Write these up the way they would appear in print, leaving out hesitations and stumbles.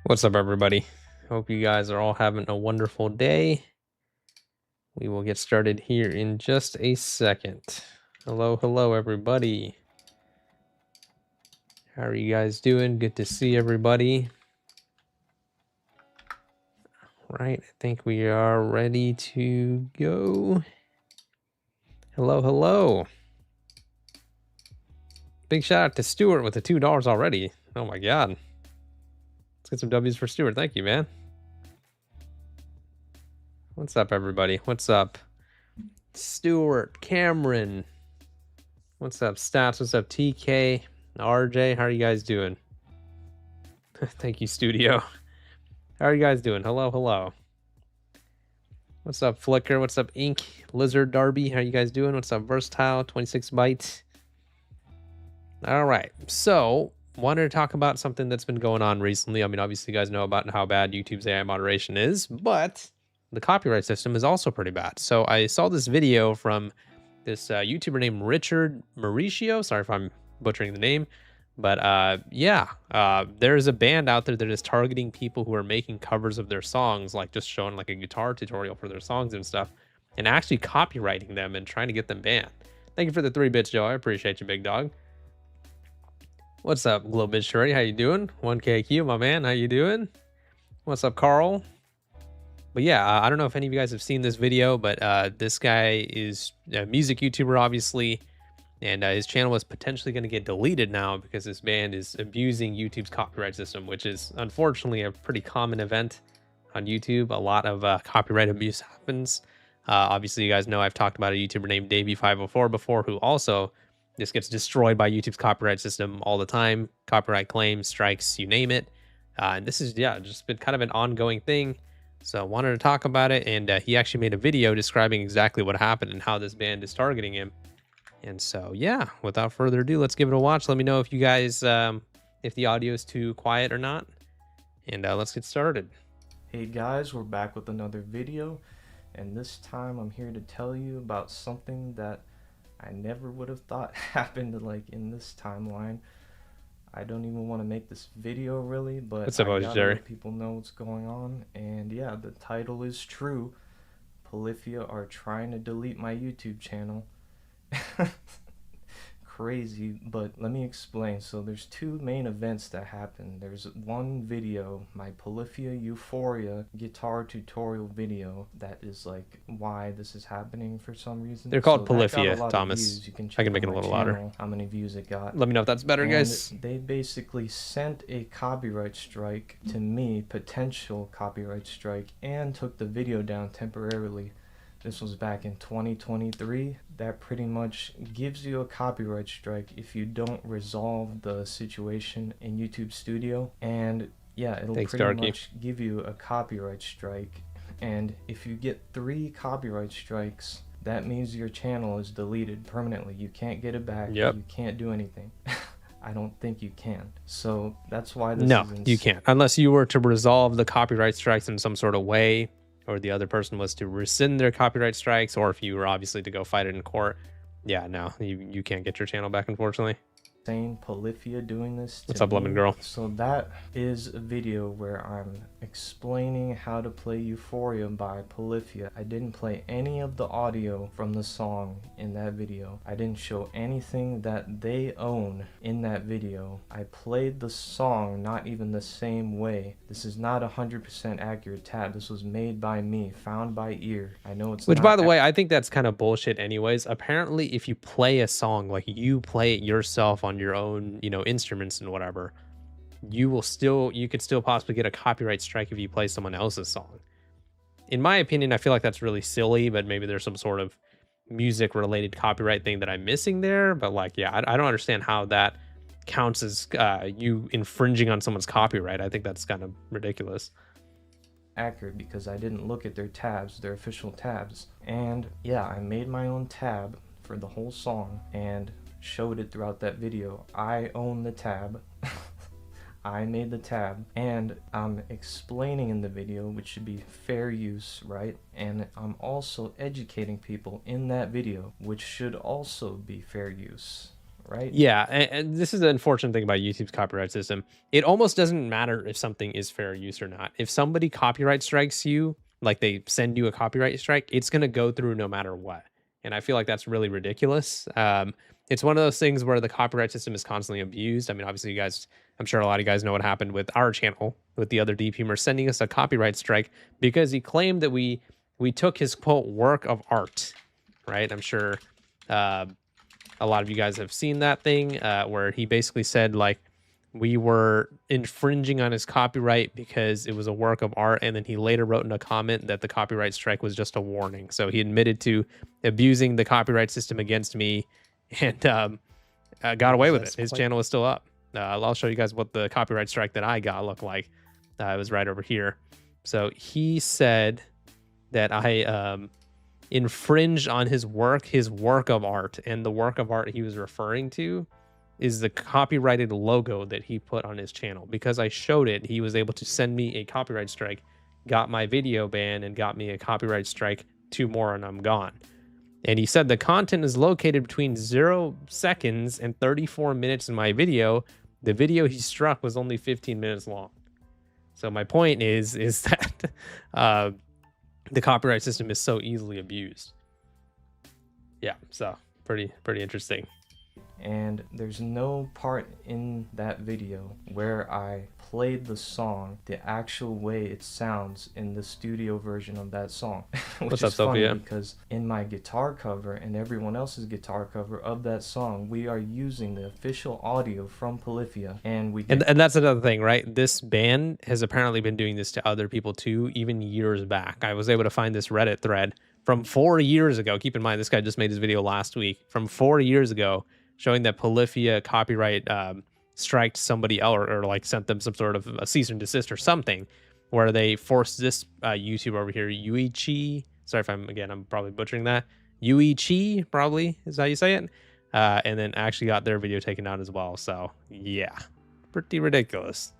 What's up, everybody? Hope you guys are all having a wonderful day. We will get started here in just a second. Hello, everybody. How are you guys doing? Good to see everybody. Right, I think we are ready to go. Hello. Big shout out to Stuart with the $2 already. Oh my God. Let's get some W's for Stuart. Thank you, man. What's up, everybody? What's up? Stuart, Cameron. What's up, Stats? What's up, TK? RJ, how are you guys doing? Thank you, Studio. How are you guys doing? Hello. What's up, Flicker? What's up, Ink? Lizard Darby, how are you guys doing? What's up, Versatile? 26 bytes. All right, so wanted to talk about something that's been going on recently. I mean, obviously, you guys know about how bad YouTube's AI moderation is, but the copyright system is also pretty bad. So I saw this video from this YouTuber named Richard Mauricio. Sorry if I'm butchering the name. But there's a band out there that is targeting people who are making covers of their songs, like just showing like a guitar tutorial for their songs and stuff, and actually copywriting them and trying to get them banned. Thank you for the 3 bits, Joe. I appreciate you, big dog. What's up, Globit Shorty? How you doing? 1KQ, my man. How you doing? What's up, Carl? But yeah, I don't know if any of you guys have seen this video, but this guy is a music YouTuber, obviously. And his channel is potentially going to get deleted now because this band is abusing YouTube's copyright system, which is unfortunately a pretty common event on YouTube. A lot of copyright abuse happens. Obviously, you guys know I've talked about a YouTuber named Davey504 before, who also just gets destroyed by YouTube's copyright system all the time. Copyright claims, strikes, you name it. And this is, just been kind of an ongoing thing. So I wanted to talk about it. And he actually made a video describing exactly what happened and how this band is targeting him. And so, yeah, without further ado, let's give it a watch. Let me know if you guys, if the audio is too quiet or not. And let's get started. Hey guys, we're back with another video. And this time I'm here to tell you about something that I never would have thought happened like in this timeline. I don't even want to make this video really, but What's up, I gotta Jerry? let people know what's going on. And yeah, the title is true. Polyphia are trying to delete my YouTube channel. Crazy, but let me explain. So there's 2 main events that happen. There's one video, my Polyphia Euphoria guitar tutorial video, that is like why this is happening for some reason. They're called so Polyphia, Thomas. You can I can make it a little louder. How many views it got. Let me know if that's better, And guys. they basically sent a copyright strike to me, potential copyright strike, and took the video down temporarily. This was back in 2023. That pretty much gives you a copyright strike if you don't resolve the situation in YouTube Studio. And yeah, it'll pretty much give you a copyright strike. And if you get 3 copyright strikes, that means your channel is deleted permanently. You can't get it back. Yep. You can't do anything. I don't think you can. So that's why this No, you can't. Unless you were to resolve the copyright strikes in some sort of way, or the other person was to rescind their copyright strikes, or if you were obviously to go fight it in court. Yeah, no, you can't get your channel back, unfortunately. Polyphia doing this to What's up, Lemon Girl? So that is a video where I'm explaining how to play Euphoria by Polyphia. I didn't play any of the audio from the song in that video. I didn't show anything that they own in that video. I played the song not even the same way. This is not 100% accurate tab. This was made by me, found by ear. I know it's Which, by the way, I think that's kind of bullshit anyways. Apparently, if you play a song, like you play it yourself on your own, instruments and whatever, you could still possibly get a copyright strike if you play someone else's song. In my opinion, I feel like that's really silly, but maybe there's some sort of music related copyright thing that I'm missing there. But like, yeah, I don't understand how that counts as you infringing on someone's copyright. I think that's kind of ridiculous. Accurate because I didn't look at their tabs, their official tabs. And yeah, I made my own tab for the whole song and showed it throughout that video. I own the tab. I made the tab, and I'm explaining in the video, which should be fair use, right? And I'm also educating people in that video, which should also be fair use, right? Yeah, and this is the unfortunate thing about YouTube's copyright system. It almost doesn't matter if something is fair use or not. If somebody copyright strikes you, like they send you a copyright strike, it's going to go through no matter what. And I feel like that's really ridiculous. It's one of those things where the copyright system is constantly abused. I mean, obviously, you guys, I'm sure a lot of you guys know what happened with our channel with the other deep humor sending us a copyright strike because he claimed that we took his quote work of art, right? I'm sure. A lot of you guys have seen that thing where he basically said like we were infringing on his copyright because it was a work of art, and then he later wrote in a comment that the copyright strike was just a warning. So he admitted to abusing the copyright system against me, and got away with it. His channel is still up. I'll show you guys what the copyright strike that I got looked like. It was right over here. So he said that I infringed on his work of art, and the work of art he was referring to is the copyrighted logo that he put on his channel. Because I showed it, he was able to send me a copyright strike, got my video banned, and got me a copyright strike 2 more, and I'm gone. And he said the content is located between 0 seconds and 34 minutes in my video. The video he struck was only 15 minutes long. So my point is that the copyright system is so easily abused. Yeah, so pretty interesting. And there's no part in that video where I played the song the actual way it sounds in the studio version of that song. Which What's is up, Sophia? funny because in my guitar cover and everyone else's guitar cover of that song, we are using the official audio from Polyphia, and and that's another thing, right? This band has apparently been doing this to other people too, even years back. I was able to find this Reddit thread from 4 years ago. Keep in mind, this guy just made his video last week. From 4 years ago, showing that Polyphia copyright striked somebody else, or like sent them some sort of a cease and desist or something, where they forced this YouTuber over here, Yuichi. Sorry if I'm probably butchering that. Yuichi probably is how you say it. And then actually got their video taken down as well. So yeah, pretty ridiculous.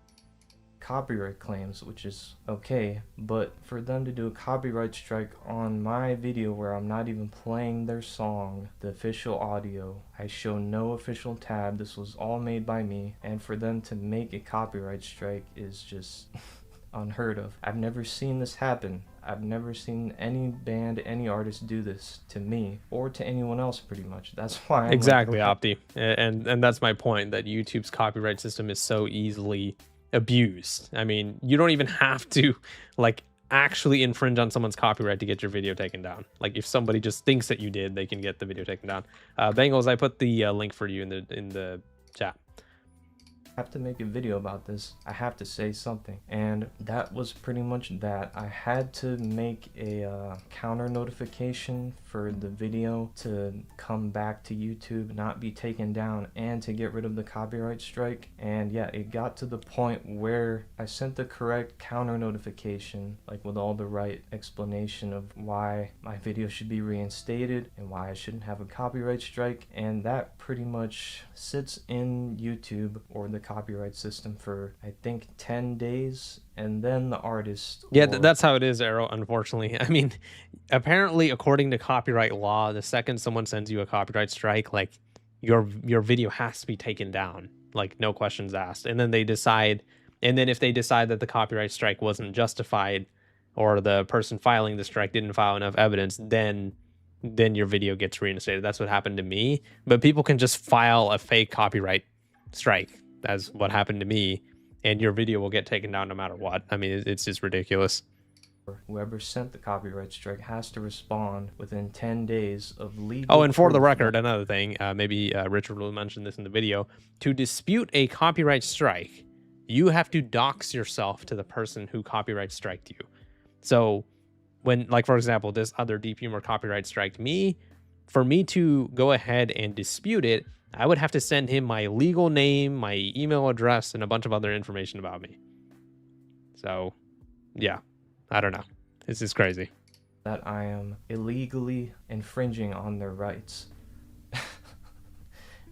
copyright claims, which is okay, but for them to do a copyright strike on my video where I'm not even playing their song, the official audio, I show no official tab, this was all made by me, and for them to make a copyright strike is just unheard of. I've never seen this happen. I've never seen any band, any artist do this to me or to anyone else, pretty much. That's why I'm exactly, Opti. And that's my point, that YouTube's copyright system is so easily abused. I mean, you don't even have to like actually infringe on someone's copyright to get your video taken down. Like if somebody just thinks that you did, they can get the video taken down. Bengals, I put the link for you in the chat. have to make a video about this. I have to say something, and that was pretty much that. I had to make a counter notification for the video to come back to YouTube, not be taken down, and to get rid of the copyright strike. And yeah, it got to the point where I sent the correct counter notification, like with all the right explanation of why my video should be reinstated and why I shouldn't have a copyright strike, and that pretty much sits in YouTube or the copyright system for I think 10 days, and then the artist that's how it is, Arrow, unfortunately. I mean, apparently according to copyright law, the second someone sends you a copyright strike, like your video has to be taken down, like no questions asked. And then if they decide that the copyright strike wasn't justified, or the person filing the strike didn't file enough evidence, then your video gets reinstated. That's what happened to me. But people can just file a fake copyright strike, as what happened to me, and your video will get taken down no matter what. I mean, it's just ridiculous. Whoever sent the copyright strike has to respond within 10 days of legal. Oh, and for the record, another thing, maybe Richard will mention this in the video. To dispute a copyright strike, you have to dox yourself to the person who copyright striked you. So when, like, for example, this other deep humor copyright striked me, for me to go ahead and dispute it, I would have to send him my legal name, my email address, and a bunch of other information about me. So, yeah, I don't know. This is crazy. That I am illegally infringing on their rights.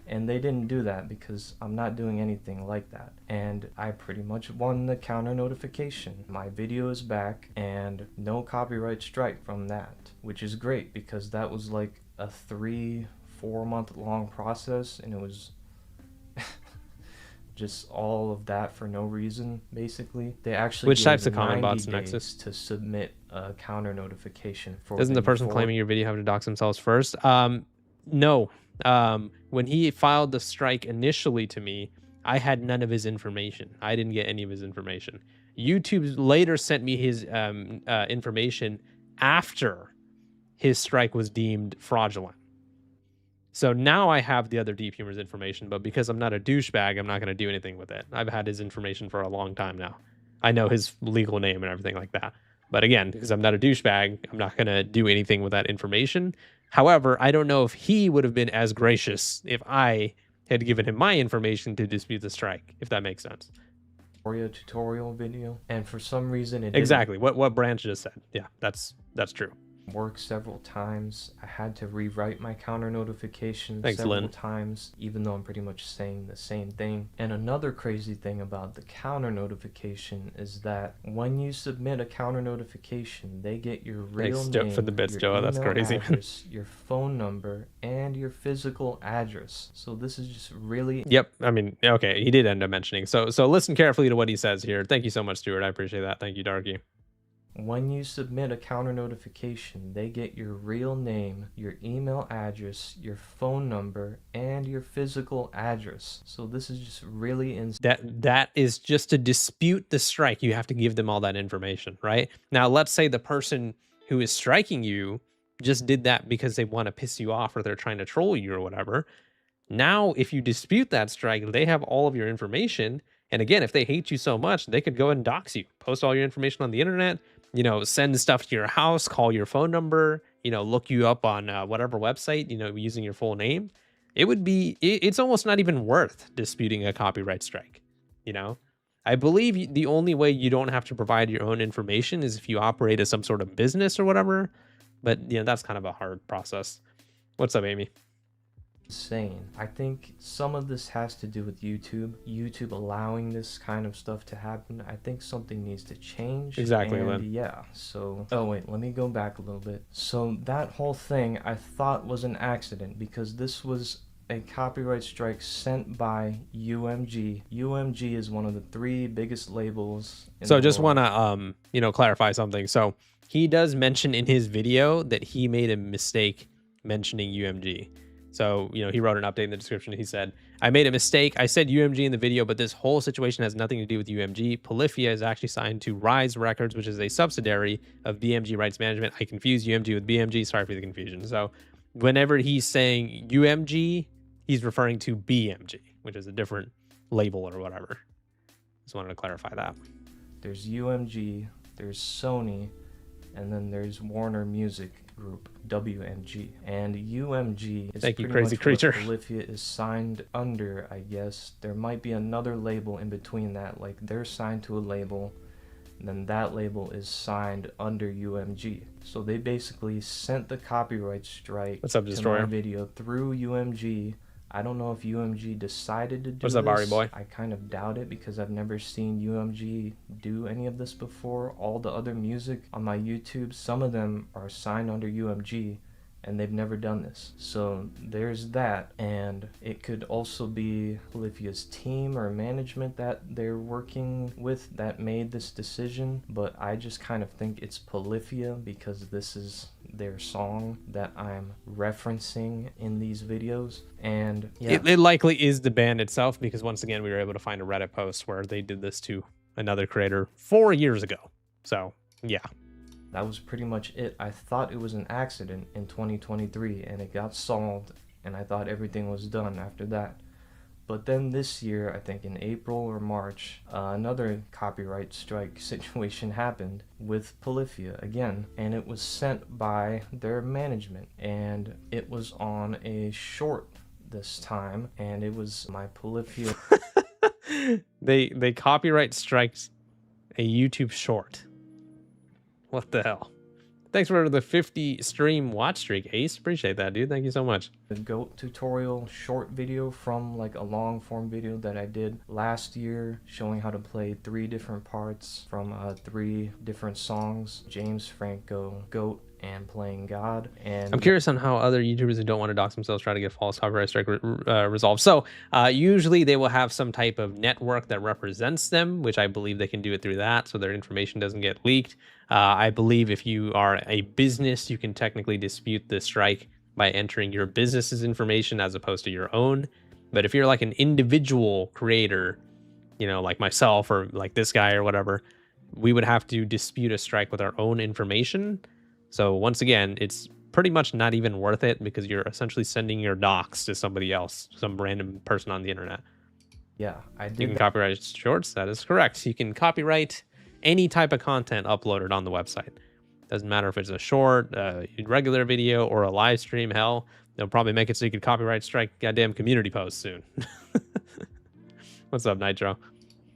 And they didn't do that because I'm not doing anything like that. And I pretty much won the counter notification. My video is back and no copyright strike from that, which is great because that was like a 3-4 4-month-long process, and it was just all of that for no reason. Basically, they actually Which gave types of comment 90 bots, Nexus? days to submit a counter notification for Doesn't the person claiming your video have to dox themselves first? No. When he filed the strike initially to me, I had none of his information. I didn't get any of his information. YouTube later sent me his information after his strike was deemed fraudulent. So now I have the other Deep Humor's information, but because I'm not a douchebag, I'm not going to do anything with it. I've had his information for a long time now. I know his legal name and everything like that. But again, because I'm not a douchebag, I'm not going to do anything with that information. However, I don't know if he would have been as gracious if I had given him my information to dispute the strike, if that makes sense. Tutorial video, and for some reason it Exactly. What Branch just said. Yeah, that's true. worked several times. I had to rewrite my counter notification Thanks, several Lynn. times, even though I'm pretty much saying the same thing. And another crazy thing about the counter notification is that when you submit a counter notification, they get your real name, for the bits, your Joe. That's email crazy. address, your phone number, and your physical address. So this is just really... Yep. I mean, okay, he did end up mentioning. So listen carefully to what he says here. Thank you so much, Stuart. I appreciate that. Thank you, Darky. When you submit a counter notification, they get your real name, your email address, your phone number, and your physical address. So this is just really insane. That is just to dispute the strike. You have to give them all that information, right? Now, let's say the person who is striking you just did that because they want to piss you off or they're trying to troll you or whatever. Now, if you dispute that strike, they have all of your information. And again, if they hate you so much, they could go and dox you, post all your information on the internet, send stuff to your house, call your phone number, look you up on whatever website, using your full name. It's almost not even worth disputing a copyright strike. I believe the only way you don't have to provide your own information is if you operate as some sort of business or whatever. But, that's kind of a hard process. What's up, Amy? Insane. I think some of this has to do with YouTube allowing this kind of stuff to happen. I think something needs to change. Exactly, and Lynn. yeah, so wait, let me go back a little bit. So that whole thing I thought was an accident because this was a copyright strike sent by UMG. UMG is one of the 3 biggest labels in So the just world. want to clarify something. So he does mention in his video that he made a mistake mentioning UMG. So, he wrote an update in the description. He said, I made a mistake. I said UMG in the video, but this whole situation has nothing to do with UMG. Polyphia is actually signed to Rise Records, which is a subsidiary of BMG Rights Management. I confused UMG with BMG. Sorry for the confusion. So whenever he's saying UMG, he's referring to BMG, which is a different label or whatever. Just wanted to clarify that. There's UMG, there's Sony, and then there's Warner Music Group, WMG. And UMG is Thank you, pretty crazy much creature. what Polyphia is signed under, I guess. There might be another label in between that, like they're signed to a label, and then that label is signed under UMG. So they basically sent the copyright strike What's up, to Destroyer? my video through UMG. I don't know if UMG decided to do What's up, this. Ari boy? I kind of doubt it because I've never seen UMG do any of this before. All the other music on my YouTube, some of them are signed under UMG and they've never done this. So there's that, and it could also be Polyphia's team or management that they're working with that made this decision, but I just kind of think it's Polyphia because this is their song that I'm referencing in these videos. And yeah, It likely is the band itself because once again we were able to find a Reddit post where they did this to another creator 4 years ago. So yeah, that was pretty much it. I thought it was an accident in 2023 and it got solved, and I thought everything was done after that. But then this year, I think in April or March, another copyright strike situation happened with Polyphia again, and it was sent by their management, and it was on a short this time, and it was my Polyphia. they copyright striked a YouTube short. What the hell? Thanks for the 50 stream watch streak, Ace. Appreciate that, dude. Thank you so much. The GOAT tutorial short video from like a long form video that I did last year showing how to play 3 different parts from 3 different songs, James Franco, GOAT, and playing God. And I'm curious on how other YouTubers who don't want to dox themselves try to get false copyright strike resolved. So usually they will have some type of network that represents them, which I believe they can do it through that, so their information doesn't get leaked. I believe if you are a business, you can technically dispute the strike by entering your business's information as opposed to your own. But if you're like an individual creator, you know, like myself or like this guy or whatever, we would have to dispute a strike with our own information. So once again, it's pretty much not even worth it because you're essentially sending your docs to somebody else, some random person on the internet. yeah, I You did can that. copyright shorts. That is correct. You can copyright any type of content uploaded on the website. Doesn't matter if it's a short, regular video, or a live stream. Hell, they'll probably make it so you can copyright strike goddamn community posts soon. What's up, Nitro?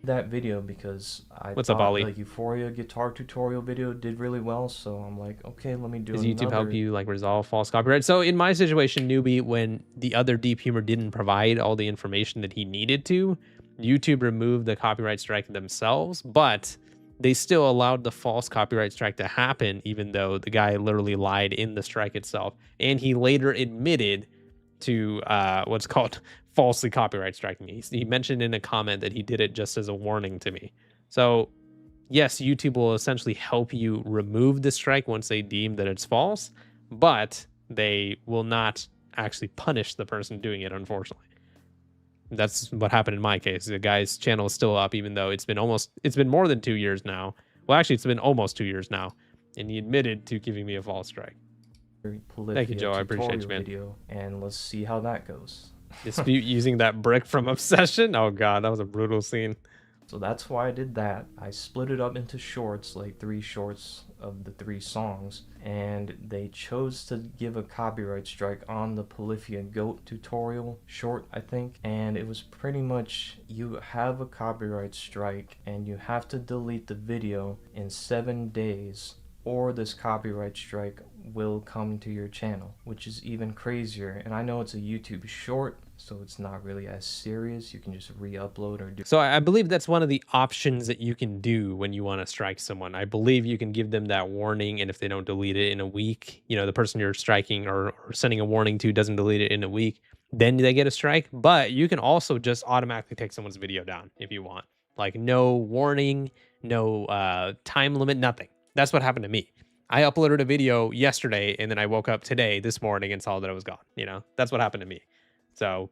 That video because I What's thought up, Ollie? the Euphoria guitar tutorial video did really well, so I'm like, okay, let me do Does another. YouTube help you like resolve false copyright? So in my situation, newbie, when the other Deep Humor didn't provide all the information that he needed to, YouTube removed the copyright strike themselves, but they still allowed the false copyright strike to happen, even though the guy literally lied in the strike itself. And he later admitted to what's called falsely copyright striking me. He mentioned in a comment that he did it just as a warning to me. So yes, YouTube will essentially help you remove the strike once they deem that it's false, but they will not actually punish the person doing it, unfortunately. That's what happened in my case. The guy's channel is still up, even though it's been more than 2 years now. Well, actually, it's been almost 2 years now, and he admitted to giving me a false strike. Thank you, Joe. I appreciate you, man. Video, and let's see how that goes. Dispute using that brick from Obsession. Oh god, that was a brutal scene. So that's why I did that. I split it up into shorts, like 3 shorts of the 3 songs, and they chose to give a copyright strike on the Polyphia Goat tutorial short, I think. And it was pretty much, you have a copyright strike and you have to delete the video in 7 days, or this copyright strike will come to your channel, which is even crazier. And I know it's a YouTube short, so it's not really as serious. You can just re-upload or do. So I believe that's one of the options that you can do when you want to strike someone. I believe you can give them that warning, and if they don't delete it in a week, you know, the person you're striking or sending a warning to doesn't delete it in a week, then they get a strike. But you can also just automatically take someone's video down if you want. Like no warning, no time limit, nothing. That's what happened to me. I uploaded a video yesterday, and then I woke up this morning, and saw that it was gone. You know, that's what happened to me. So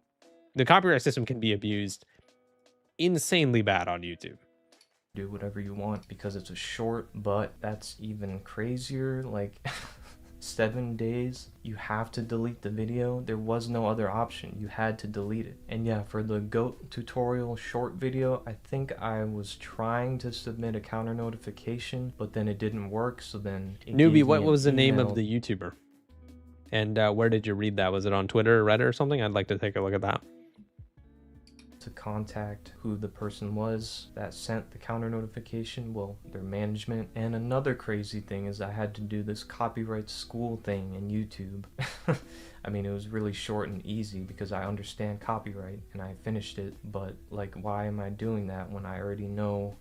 the copyright system can be abused insanely bad on YouTube. Do whatever you want because it's a short, but that's even crazier. Like 7 days, you have to delete the video. There was no other option. You had to delete it. And yeah, for the goat tutorial short video, I think I was trying to submit a counter notification, but then it didn't work. So then Newbie, what was the name of the YouTuber? And where did you read that? Was it on Twitter or Reddit or something? I'd like to take a look at that. To contact who the person was that sent the counter notification, well, their management. And another crazy thing is I had to do this copyright school thing in YouTube. I mean, it was really short and easy because I understand copyright and I finished it, but like, why am I doing that when I already know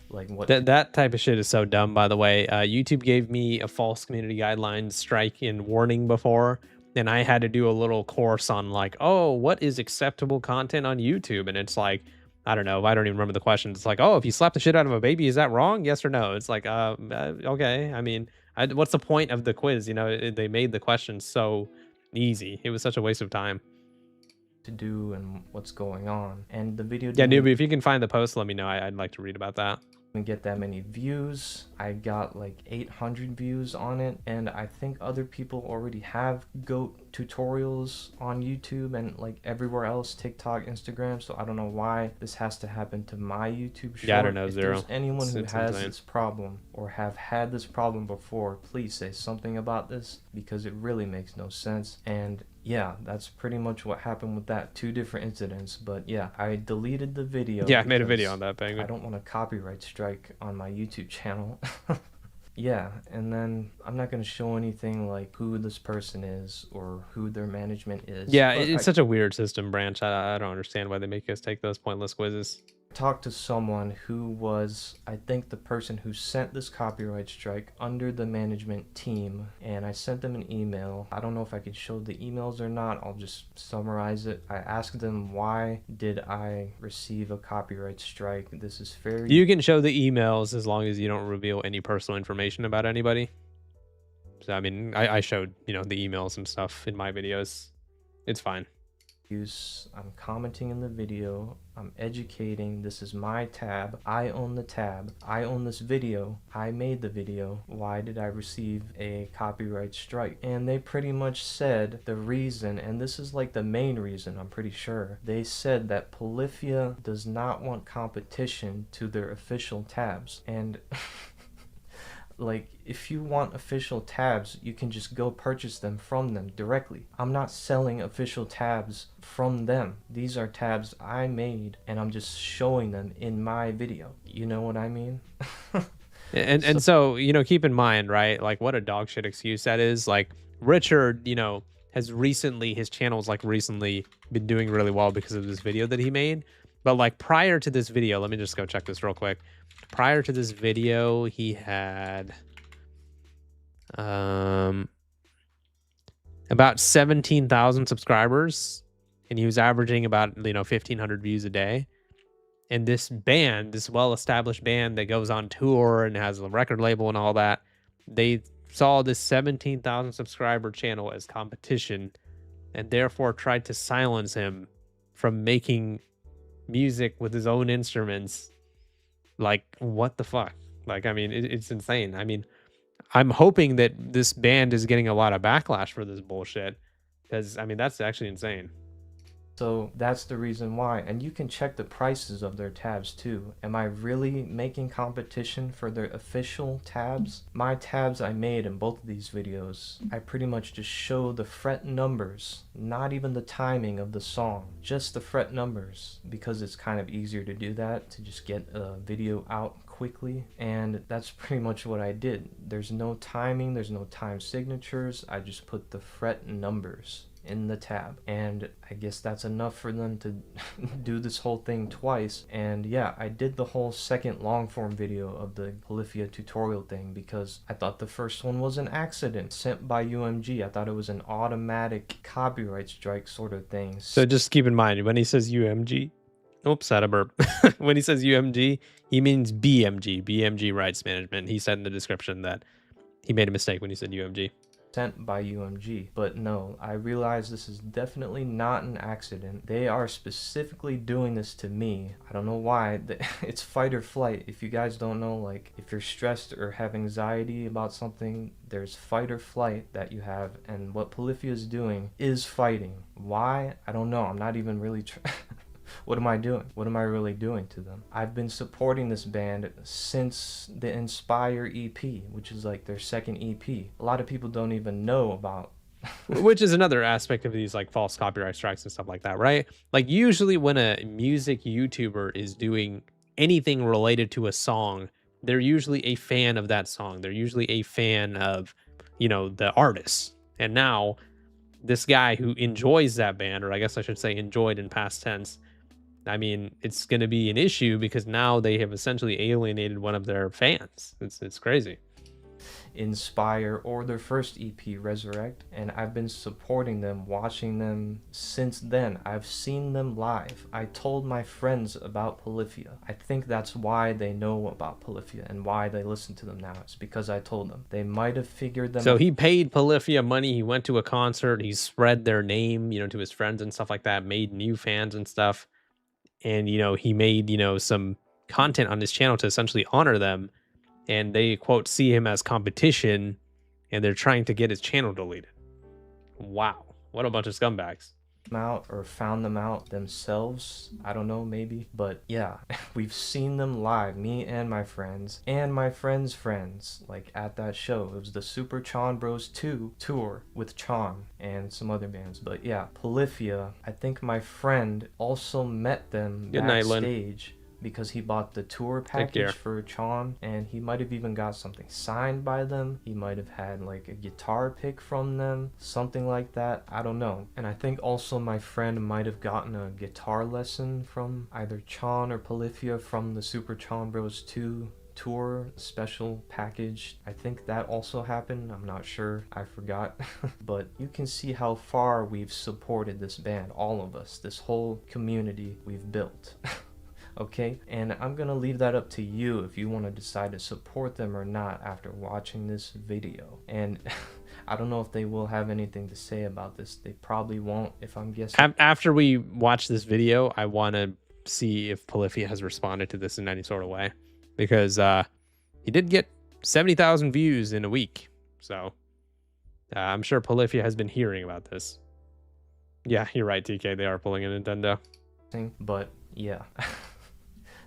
like what that type of shit is so dumb, by the way. YouTube gave me a false community guidelines strike in warning before, and I had to do a little course on like, oh, what is acceptable content on YouTube? And it's like, I don't know, I don't even remember the question. It's like, oh, if you slap the shit out of a baby, is that wrong? Yes or no? It's like, okay. I mean, what's the point of the quiz? You know, they made the question so easy. It was such a waste of time to do and what's going on. And the video yeah, newbie, if you can find the post, let me know. I'd like to read about that. Get that many views. I got like 800 views on it, and I think other people already have goat tutorials on YouTube and like everywhere else, TikTok, Instagram. So I don't know why this has to happen to my YouTube short. Yeah, I don't know, if Zero. there's anyone who It's has insane. this problem or have had this problem before, please say something about this because it really makes no sense. And yeah, that's pretty much what happened with that. 2 different incidents, but yeah, I deleted the video. Yeah, I made a video on that, Penguin. I don't want a copyright strike on my YouTube channel. Yeah, and then I'm not going to show anything like who this person is or who their management is. Yeah, it's such a weird system branch. I don't understand why they make us take those pointless quizzes. Talked to someone who was, I think, the person who sent this copyright strike under the management team, and I sent them an email. I don't know if I could show the emails or not. I'll just summarize it. I asked them, why did I receive a copyright strike? This is fair. You can show the emails as long as you don't reveal any personal information about anybody. So I mean, I showed, you know, the emails and stuff in my videos. It's fine. I'm commenting in the video, I'm educating, this is my tab, I own the tab, I own this video, I made the video, why did I receive a copyright strike? And they pretty much said the reason, and this is like the main reason, I'm pretty sure, they said that Polyphia does not want competition to their official tabs. And like, if you want official tabs, you can just go purchase them from them directly. I'm not selling official tabs from them. These are tabs I made, and I'm just showing them in my video. You know what I mean? And so, you know, keep in mind, right? Like, what a dog shit excuse that is. Like, Richard, you know, has recently, his channel's like recently been doing really well because of this video that he made. But like prior to this video, let me just go check this real quick. Prior to this video, he had about 17,000 subscribers, and he was averaging about, you know, 1,500 views a day. And this band, this well-established band that goes on tour and has a record label and all that, they saw this 17,000 subscriber channel as competition, and therefore tried to silence him from making music with his own instruments. Like, what the fuck? Like, I mean, it's insane. I mean, I'm hoping that this band is getting a lot of backlash for this bullshit, because I mean, that's actually insane. So that's the reason why. And you can check the prices of their tabs too. Am I really making competition for their official tabs? My tabs I made in both of these videos, I pretty much just show the fret numbers, not even the timing of the song, just the fret numbers, because it's kind of easier to do that, to just get a video out quickly. And that's pretty much what I did. There's no timing, there's no time signatures. I just put the fret numbers in the tab, and I guess that's enough for them to do this whole thing twice. And yeah, I did the whole second long form video of the Polyphia tutorial thing because I thought the first one was an accident sent by UMG. I thought it was an automatic copyright strike sort of thing. So just keep in mind, when he says UMG, oops, I had a burp. When he says UMG, he means BMG Rights Management. He said in the description that he made a mistake when he said UMG. Sent by UMG. But no, I realize this is definitely not an accident. They are specifically doing this to me. I don't know why. It's fight or flight. If you guys don't know, like, if you're stressed or have anxiety about something, there's fight or flight that you have, and what Polyphia is doing is fighting. Why? I don't know. I'm not even really what am I doing? What am I really doing to them? I've been supporting this band since the Inspire EP, which is like their second EP. A lot of people don't even know about. Which is another aspect of these like false copyright strikes and stuff like that, right? Like, usually when a music YouTuber is doing anything related to a song, they're usually a fan of that song. They're usually a fan of, you know, the artist. And now this guy who enjoys that band, or I guess I should say enjoyed in past tense, I mean, it's going to be an issue because now they have essentially alienated one of their fans. It's crazy. Inspire, or their first EP, Resurrect, and I've been supporting them, watching them since then. I've seen them live. I told my friends about Polyphia. I think that's why they know about Polyphia and why they listen to them now. It's because I told them. They might have figured them out. So he paid Polyphia money. He went to a concert. He spread their name, you know, to his friends and stuff like that, made new fans and stuff. And, you know, he made, you know, some content on his channel to essentially honor them. And they, quote, see him as competition, and they're trying to get his channel deleted. Wow. What a bunch of scumbags. Out or found them out themselves. I don't know, maybe. But yeah, we've seen them live, me and my friends friends, like at that show. It was the Super Chon Bros 2 tour with Chon and some other bands. But yeah, Polyphia, I think my friend also met them backstage because he bought the tour Take care. package for Chon, and he might have even got something signed by them. He might have had like a guitar pick from them, something like that. I don't know. And I think also my friend might have gotten a guitar lesson from either Chon or Polyphia from the Super Chon Bros 2 tour special package. I think that also happened. I'm not sure. I forgot. But you can see how far we've supported this band, all of us, this whole community we've built. Okay, and I'm gonna leave that up to you if you want to decide to support them or not after watching this video. And I don't know if they will have anything to say about this. They probably won't, if I'm guessing. After we watch this video, I want to see if Polyphia has responded to this in any sort of way, because he did get 70,000 views in a week. So I'm sure Polyphia has been hearing about this. Yeah, you're right, TK. They are pulling a Nintendo. But yeah,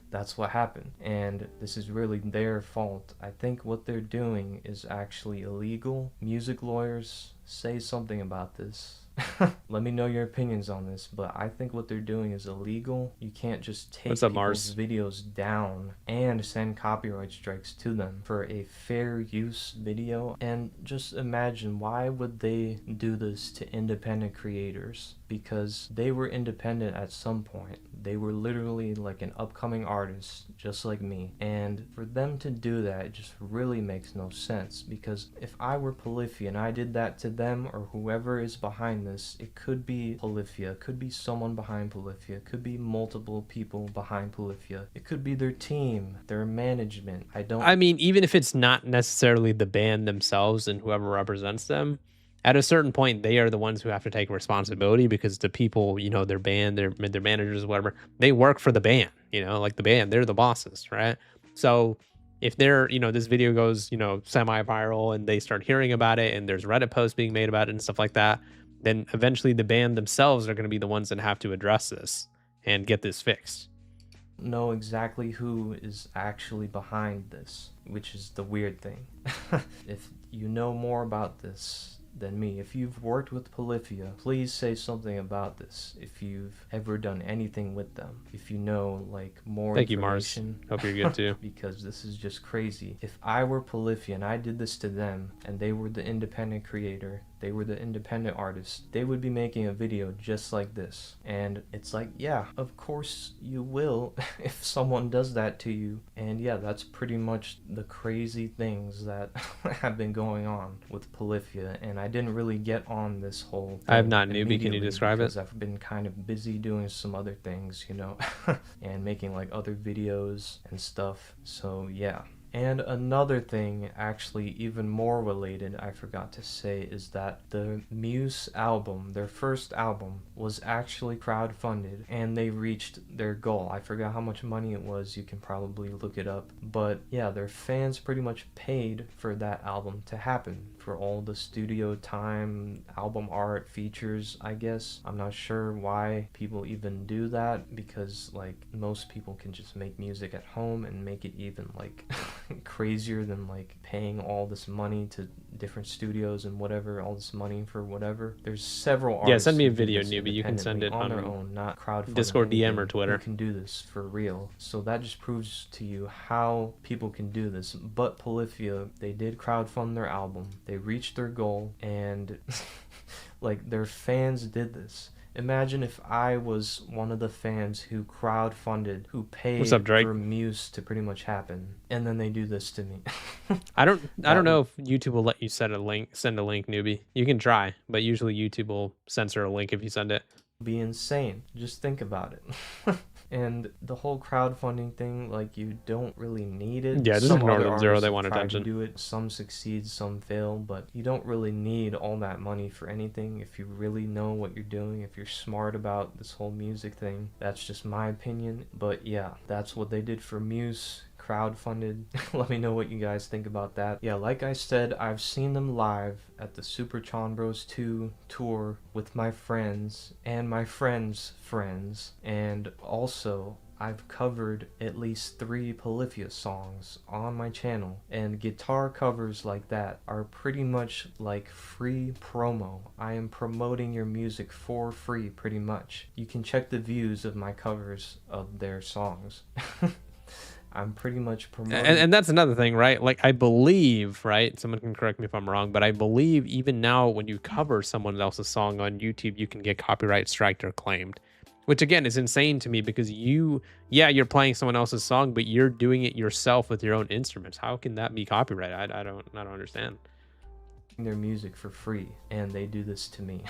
that's what happened. And this is really their fault. I think what they're doing is actually illegal. Music lawyers, say something about this. Let me know your opinions on this, but I think what they're doing is illegal. You can't just take people's videos down and send copyright strikes to them for a fair use video. And just imagine, why would they do this to independent creators? Because they were independent at some point. They were literally like an upcoming artist, just like me. And for them to do that, it just really makes no sense. Because if I were Polyphia and I did that to them, or whoever is behind this, it could be Polyphia, could be someone behind Polyphia, could be multiple people behind Polyphia. It could be their team, their management. I mean, even if it's not necessarily the band themselves and whoever represents them, at a certain point, they are the ones who have to take responsibility, because the people, you know, their band, their managers, whatever, they work for the band, you know, like the band, they're the bosses, right? So if they're, you know, this video goes, you know, semi-viral and they start hearing about it and there's Reddit posts being made about it and stuff like that, then eventually the band themselves are going to be the ones that have to address this and get this fixed. Know exactly who is actually behind this, which is the weird thing. If you know more about this than me, if you've worked with Polyphia, please say something about this. If you've ever done anything with them, if you know like more information. Thank you, Mars. Hope you're good too. Because this is just crazy. If I were Polyphia and I did this to them and they were the independent creator, they were the independent artist, they would be making a video just like this. And it's like, yeah, of course you will if someone does that to you. And yeah, that's pretty much the crazy things that have been going on with Polyphia. And I didn't really get on this whole thing. I have not, Newbie. Can you describe it? Because I've been kind of busy doing some other things, you know, and making like other videos and stuff. So yeah. And another thing, actually even more related, I forgot to say, is that the Muse album, their first album, was actually crowdfunded and they reached their goal. I forgot how much money it was, you can probably look it up. But yeah, their fans pretty much paid for that album to happen, for all the studio time, album art, features, I guess. I'm not sure why people even do that, because like most people can just make music at home and make it even like crazier than like paying all this money to different studios and whatever, all this money for whatever. There's several artists. Yeah, send me a video, Newbie. You can send it on their own, not crowdfunding. Discord DM or Twitter. You can do this for real. So that just proves to you how people can do this. But Polyphia, they did crowdfund their album. They reached their goal, and like their fans did this. Imagine if I was one of the fans who crowdfunded, who paid What's up, Drake? for Muse to pretty much happen, and then they do this to me. I don't know if YouTube will let you send a link, Newbie. You can try, but usually YouTube will censor a link if you send it. Be insane. Just think about it. And the whole crowdfunding thing, like, you don't really need it. Yeah, just ignore them, Zero. They want attention. To do it. Some succeed, some fail, but you don't really need all that money for anything if you really know what you're doing, if you're smart about this whole music thing. That's just my opinion. But yeah, that's what they did for Muse. Crowdfunded. Let me know what you guys think about that. Yeah, like I said, I've seen them live at the Super Chon Bros 2 tour with my friends and my friends' friends, and also I've covered at least 3 Polyphia songs on my channel, and guitar covers like that are pretty much like free promo. I am promoting your music for free pretty much. You can check the views of my covers of their songs. I'm pretty much promoting. And that's another thing, right? Like, I believe, right? Someone can correct me if I'm wrong, but I believe even now when you cover someone else's song on YouTube, you can get copyright striked or claimed, which again is insane to me because you're playing someone else's song, but you're doing it yourself with your own instruments. How can that be copyrighted? I don't understand. Their music for free, and they do this to me.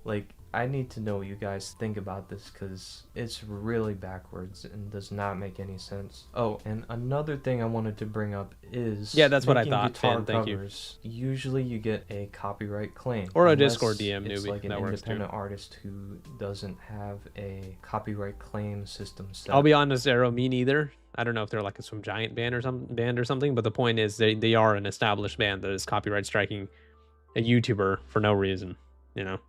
Like, I need to know what you guys think about this because it's really backwards and does not make any sense. Oh, and another thing I wanted to bring up is, yeah, that's what I thought. Guitar Finn, thank covers, usually you get a copyright claim, or a unless Discord DM it's newbie. like an That works too. independent artist who doesn't have a copyright claim system set. I'll be honest, Arrow, me neither. I don't know if they're like some giant band or something, but the point is they are an established band that is copyright striking a YouTuber for no reason, you know.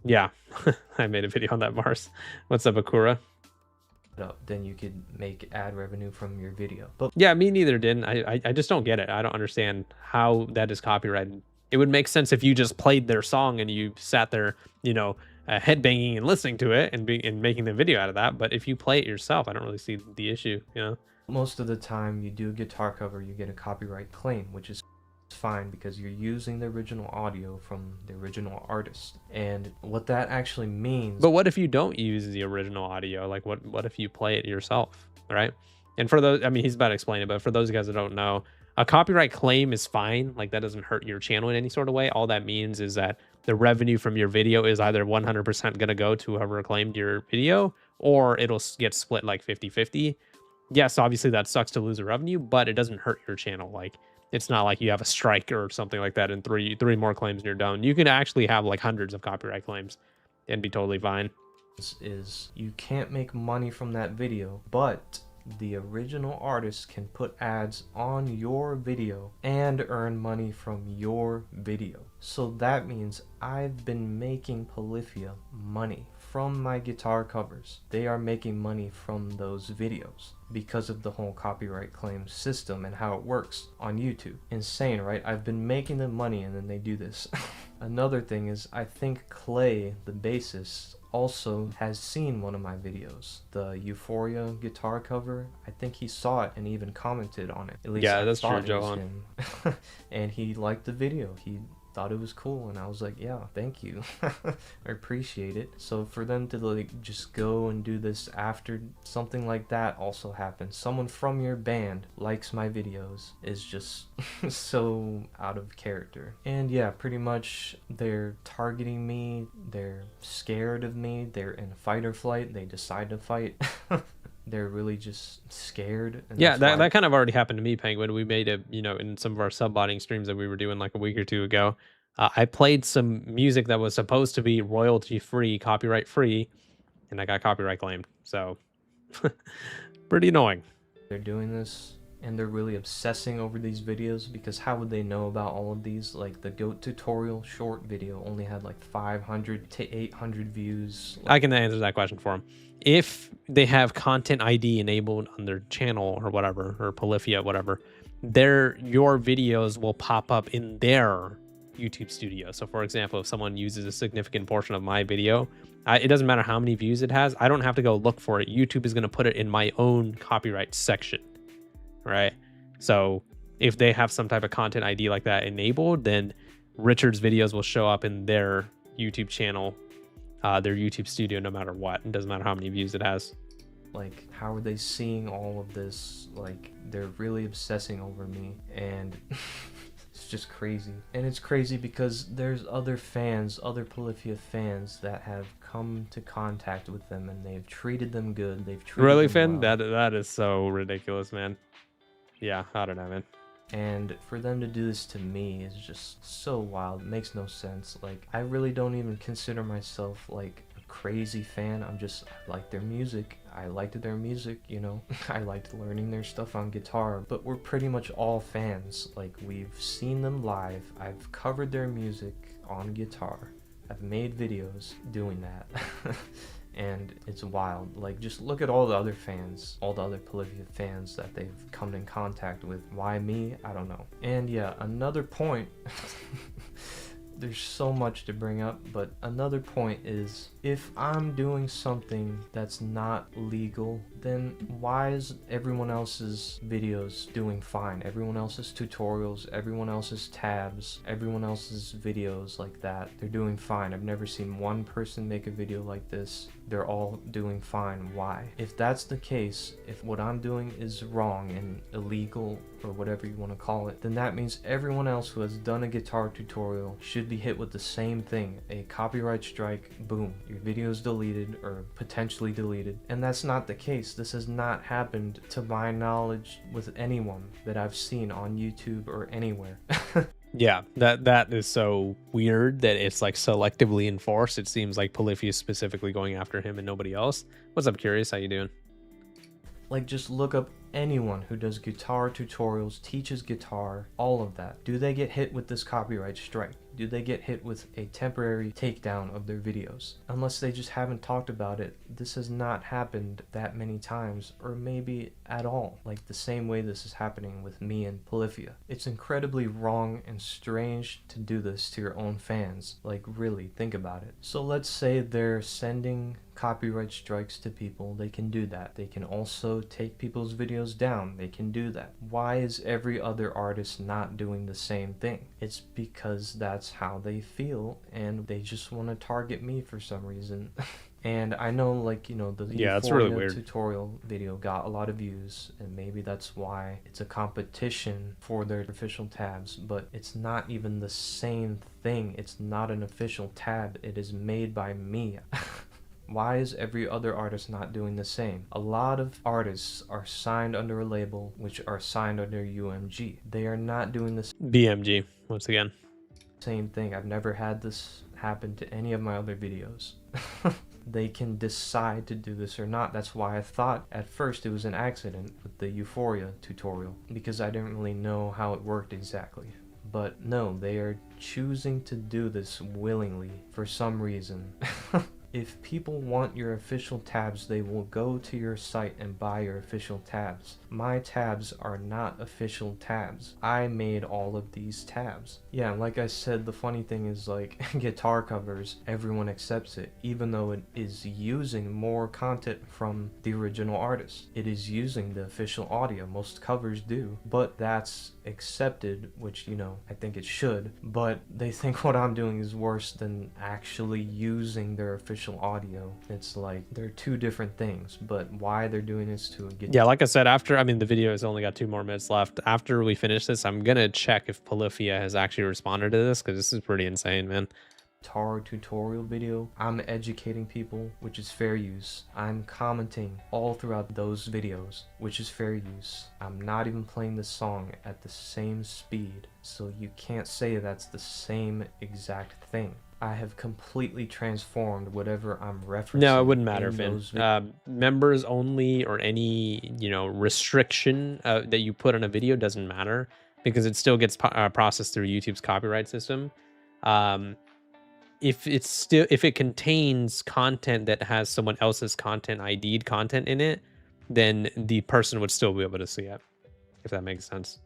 Yeah, I made a video on that, Mars. What's up, Akura? Then you could make ad revenue from your video. But yeah, me neither, didn't I just don't get it. I don't understand how that is copyrighted. It would make sense if you just played their song and you sat there, you know, headbanging and listening to it and making the video out of that. But if you play it yourself, I don't really see the issue, you know. most of the time you do a guitar cover, you get a copyright claim, which is fine because you're using the original audio from the original artist. And what that actually means. But what if you don't use the original audio? Like what if you play it yourself, right? And for those, I mean, he's about to explain it, but for those guys that don't know, a copyright claim is fine. Like, that doesn't hurt your channel in any sort of way. All that means is that the revenue from your video is either 100% going to go to whoever claimed your video, or it'll get split like 50-50. Yes, obviously that sucks to lose the revenue, but it doesn't hurt your channel. Like, it's not like you have a strike or something like that and three more claims and you're done. You can actually have like hundreds of copyright claims and be totally fine. Is you can't make money from that video, but the original artist can put ads on your video and earn money from your video. So that means I've been making Polyphia money from my guitar covers. They are making money from those videos because of the whole copyright claim system and how it works on YouTube. Insane, right? I've been making them money and then they do this. Another thing is, I think Clay, the bassist, also has seen one of my videos, the Euphoria guitar cover. I think he saw it and even commented on it. At least yeah, I that's true, thought it was Johan. him. And he liked the video. He thought it was cool, and I was like, yeah, thank you. I appreciate it. So for them to like just go and do this after something like that also happens, someone from your band likes my videos, is just so out of character. And yeah, pretty much they're targeting me, they're scared of me, they're in fight or flight, they decide to fight. They're really just scared. And yeah, that kind of already happened to me, Penguin. We made a, you know, in some of our sub-botting streams that we were doing like a week or two ago, I played some music that was supposed to be royalty free, copyright free, and I got copyright claimed. So pretty annoying. They're doing this and they're really obsessing over these videos, because how would they know about all of these? Like the goat tutorial short video only had like 500 to 800 views. I can answer that question for them. If they have content ID enabled on their channel or whatever, or Polyphia, whatever, your videos will pop up in their YouTube studio. So for example, if someone uses a significant portion of my video, it doesn't matter how many views it has. I don't have to go look for it. YouTube is going to put it in my own copyright section. Right? So if they have some type of content ID like that enabled, then Richard's videos will show up in their YouTube channel, their YouTube studio, no matter what. It doesn't matter how many views it has. Like, how are they seeing all of this? Like, they're really obsessing over me, and it's just crazy. And it's crazy because there's other fans, other Polyphia fans that have come to contact with them, and they've treated them good. They've treated really, them Finn? well. That is so ridiculous, man. Yeah, I don't know, man. And for them to do this to me is just so wild. It makes no sense. Like, I really don't even consider myself like a crazy fan. I like their music. I liked their music, you know. I liked learning their stuff on guitar. But we're pretty much all fans. Like, we've seen them live. I've covered their music on guitar. I've made videos doing that. and it's wild. Like, just look at all the other fans, all the other Polyphia fans that they've come in contact with. Why me? I don't know. And yeah, another point there's so much to bring up, but another point is, if I'm doing something that's not legal, then why is everyone else's videos doing fine? Everyone else's tutorials, everyone else's tabs, everyone else's videos like that, they're doing fine. I've never seen one person make a video like this. They're all doing fine. Why? If that's the case, if what I'm doing is wrong and illegal, or whatever you want to call it, then that means everyone else who has done a guitar tutorial should be hit with the same thing, a copyright strike. Boom, your video is deleted or potentially deleted. And that's not the case. This has not happened to my knowledge with anyone that I've seen on YouTube or anywhere. Yeah, that is so weird that it's like selectively enforced. It seems like Polyphia is specifically going after him and nobody else. What's up, Curious? How you doing? Like, just look up anyone who does guitar tutorials, teaches guitar, all of that. Do they get hit with this copyright strike? Do they get hit with a temporary takedown of their videos? Unless they just haven't talked about it, this has not happened that many times, or maybe at all, like the same way this is happening with me and Polyphia. It's incredibly wrong and strange to do this to your own fans. Like, really, think about it. So let's say they're sending copyright strikes to people. They can do that. They can also take people's videos down. They can do that. Why is every other artist not doing the same thing? It's because that's how they feel, and they just want to target me for some reason. And I know, like, you know, the It's really weird. tutorial video got a lot of views, and maybe that's why it's a competition for their official tabs, but it's not even the same thing. It's not an official tab. It is made by me. Why is every other artist not doing the same? A lot of artists are signed under a label, which are signed under UMG. They are not doing the BMG, once again. same thing. I've never had this happen to any of my other videos. They can decide to do this or not. That's why I thought at first it was an accident with the Euphoria tutorial, because I didn't really know how it worked exactly. But no, they are choosing to do this willingly for some reason. If people want your official tabs, they will go to your site and buy your official tabs. My tabs are not official tabs. I made all of these tabs. Yeah, like I said, the funny thing is, like, guitar covers, everyone accepts it, even though it is using more content from the original artist. It is using the official audio. Most covers do, but that's accepted, which, you know, I think it should, but they think what I'm doing is worse than actually using their official audio. It's like they're two different things, but why they're doing this to get... Yeah, like I said, I mean, the video has only got 2 more minutes left. After we finish this, I'm gonna check if Polyphia has actually responded to this, because this is pretty insane, man. Guitar tutorial video, I'm educating people, which is fair use. I'm commenting all throughout those videos, which is fair use. I'm not even playing the song at the same speed, so you can't say that's the same exact thing. I have completely transformed whatever I'm referencing. No, it wouldn't matter, Finn. Members only, or any, you know, restriction that you put on a video doesn't matter, because it still gets processed through YouTube's copyright system. If it contains content that has someone else's content ID'd content in it, then the person would still be able to see it, if that makes sense.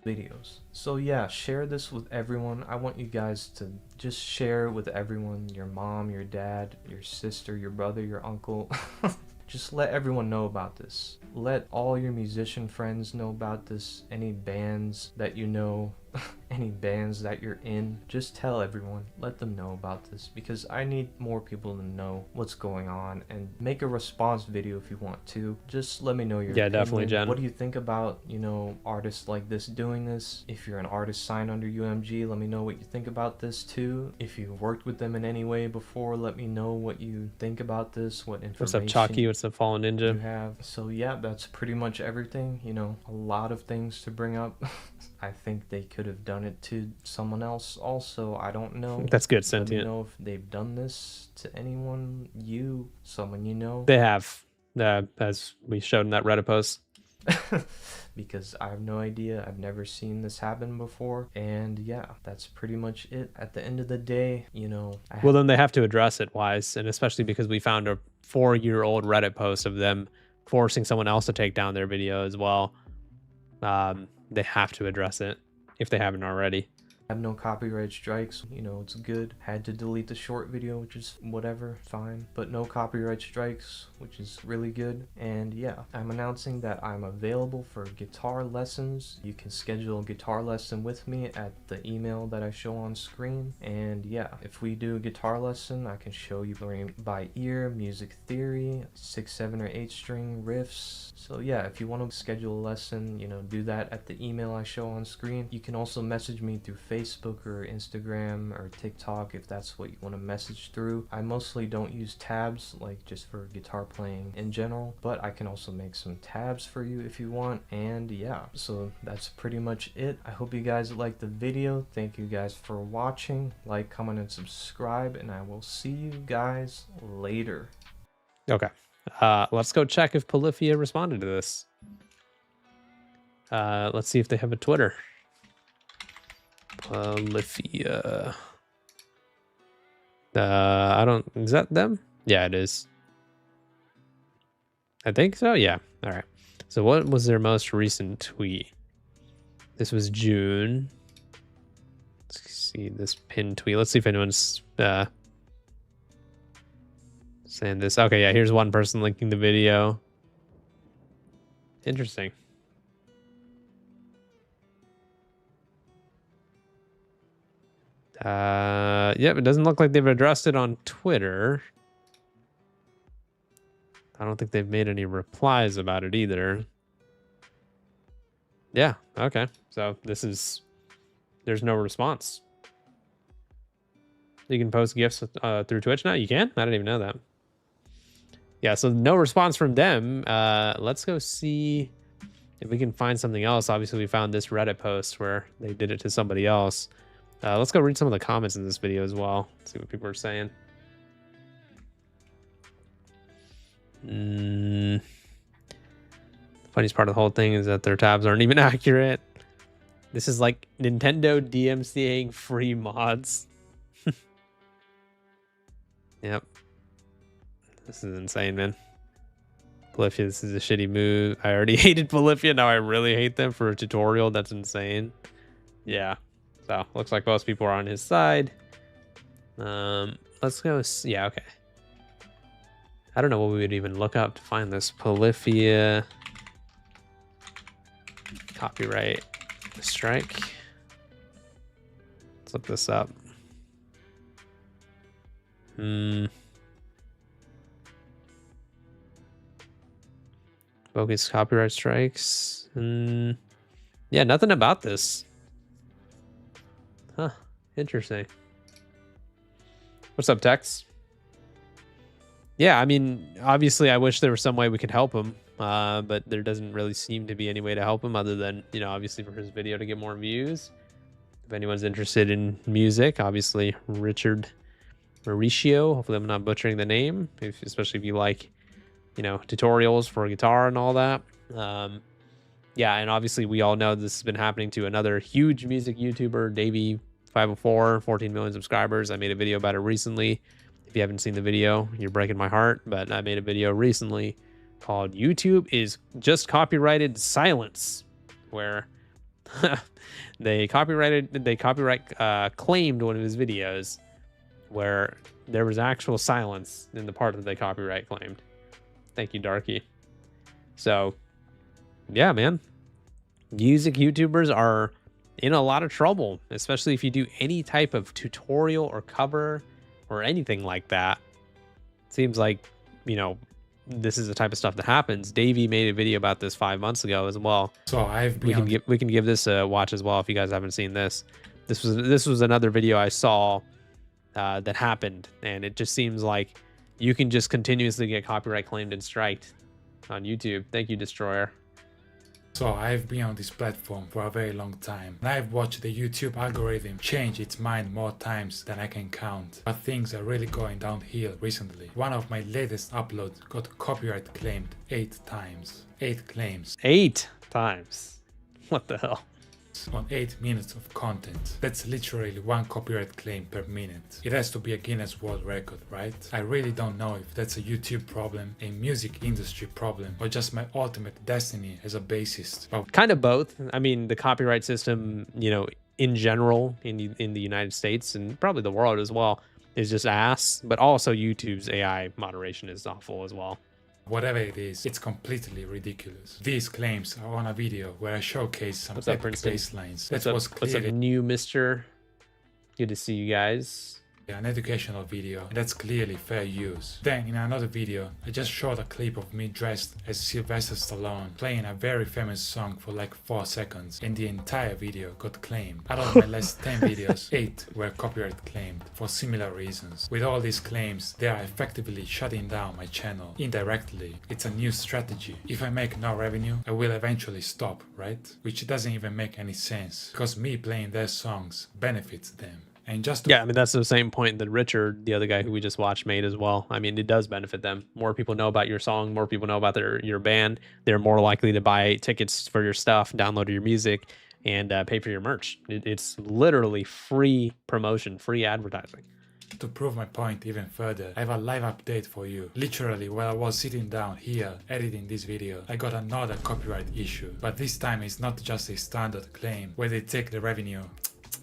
Videos. So yeah, share this with everyone. I want you guys to just share with everyone, your mom, your dad, your sister, your brother, your uncle. Just let everyone know about this. Let all your musician friends know about this. Any bands that you know, any bands that you're in, just tell everyone. Let them know about this, because I need more people to know what's going on, and make a response video if you want to. Just let me know your opinion. Definitely, Jen. What do you think about, you know, artists like this doing this? If you're an artist signed under UMG, let me know what you think about this too. If you worked with them in any way before, let me know what you think about this, what information. What's up, Chalky? What's up, Fallen Ninja? You have. So yeah, that's pretty much everything. You know, a lot of things to bring up. I think they could have done it to someone else also. I don't know. That's good, Let me Sentient. know if they've done this to anyone, someone you know. They have, as we showed in that Reddit post. Because I have no idea. I've never seen this happen before. And yeah, that's pretty much it. At the end of the day, you know... Well, then they have to address it, Wise, and especially because we found 4-year-old Reddit post of them forcing someone else to take down their video as well. They have to address it if they haven't already. Have no copyright strikes, you know, it's good. Had to delete the short video, which is whatever, fine. But no copyright strikes, which is really good. And yeah, I'm announcing that I'm available for guitar lessons. You can schedule a guitar lesson with me at the email that I show on screen. And yeah, if we do a guitar lesson, I can show you by ear, music theory, 6, 7, or 8 string riffs. So yeah, if you want to schedule a lesson, you know, do that at the email I show on screen. You can also message me through Facebook or Instagram or TikTok if that's what you want to message through. I mostly don't use tabs, like just for guitar playing in general, but I can also make some tabs for you if you want. And yeah, so that's pretty much it. I hope you guys liked the video. Thank you guys for watching. Like, comment, and subscribe, and I will see you guys later. Okay. Let's go check if Polyphia responded to this. Let's see if they have a Twitter. Polyphia. I don't, is that them? Yeah, it is. I think so. Yeah. All right. So what was their most recent tweet? This was June. Let's see this pinned tweet. Let's see if anyone's saying this. Okay, yeah, here's one person linking the video. Interesting. Yep, it doesn't look like they've addressed it on Twitter. I don't think they've made any replies about it either. Yeah, okay. So there's no response. You can post GIFs through Twitch now? You can? I didn't even know that. Yeah, so no response from them. Let's go see if we can find something else. Obviously, we found this Reddit post where they did it to somebody else. Let's go read some of the comments in this video as well. See what people are saying. The funniest part of the whole thing is that their tabs aren't even accurate. This is like Nintendo DMCAing free mods. Yep. This is insane, man. Polyphia, this is a shitty move. I already hated Polyphia. Now I really hate them for a tutorial. That's insane. Yeah. So looks like most people are on his side. Let's go. Yeah, okay. I don't know what we would even look up to find this. Polyphia copyright strike. Let's look this up. Bogus copyright strikes. Yeah, nothing about this. Huh, interesting. What's up, Tex? Yeah, I mean, obviously I wish there was some way we could help him, but there doesn't really seem to be any way to help him other than, you know, obviously for his video to get more views. If anyone's interested in music, obviously Richard Mauricio, hopefully I'm not butchering the name, especially if you like, you know, tutorials for guitar and all that. Yeah, and obviously we all know this has been happening to another huge music YouTuber, Davey504, 14 million subscribers. I made a video about it recently. If you haven't seen the video, you're breaking my heart, but I made a video recently called YouTube is Just Copyrighted Silence, where they copyright claimed one of his videos where there was actual silence in the part that they copyright claimed. Thank you, Darky. So, yeah, man. Music YouTubers are in a lot of trouble, especially if you do any type of tutorial or cover or anything like that. Seems like, you know, this is the type of stuff that happens. Davey made a video about this 5 months ago as well. So we can give this a watch as well if you guys haven't seen this. This was another video I saw that happened, and it just seems like you can just continuously get copyright claimed and striked on YouTube. Thank you, Destroyer. So I've been on this platform for a very long time, and I've watched the YouTube algorithm change its mind more times than I can count. But things are really going downhill recently. One of my latest uploads got copyright claimed 8 times. 8 claims. 8 times. What the hell? on 8 minutes of content. That's literally 1 copyright claim per minute. It has to be a Guinness World Record, right? I really don't know if that's a YouTube problem, a music industry problem, or just my ultimate destiny as a bassist. But Kind of both. I mean, the copyright system, you know, in general in the United States and probably the world as well is just ass, but also YouTube's AI moderation is awful as well. whatever it is, it's completely ridiculous. These claims are on a video where I showcase some What's up, epic Princeton? bass lines. What's That up, was what's up, clearly new mister? Good to see you guys. an educational video, and that's clearly fair use. Then in another video, I just showed a clip of me dressed as Sylvester Stallone playing a very famous song for like 4 seconds, and the entire video got claimed. Out of my last 10 videos, 8 were copyright claimed for similar reasons. With all these claims, they are effectively shutting down my channel. Indirectly, it's a new strategy. If I make no revenue, I will eventually stop, right? Which doesn't even make any sense, because me playing their songs benefits them. And just to Yeah, I mean, that's the same point that Richard, the other guy who we just watched, made as well. I mean, it does benefit them. More people know about your song, more people know about your band. They're more likely to buy tickets for your stuff, download your music, and pay for your merch. It's literally free promotion, free advertising. To prove my point even further, I have a live update for you. Literally, while I was sitting down here editing this video, I got another copyright issue. But this time it's not just a standard claim where they take the revenue.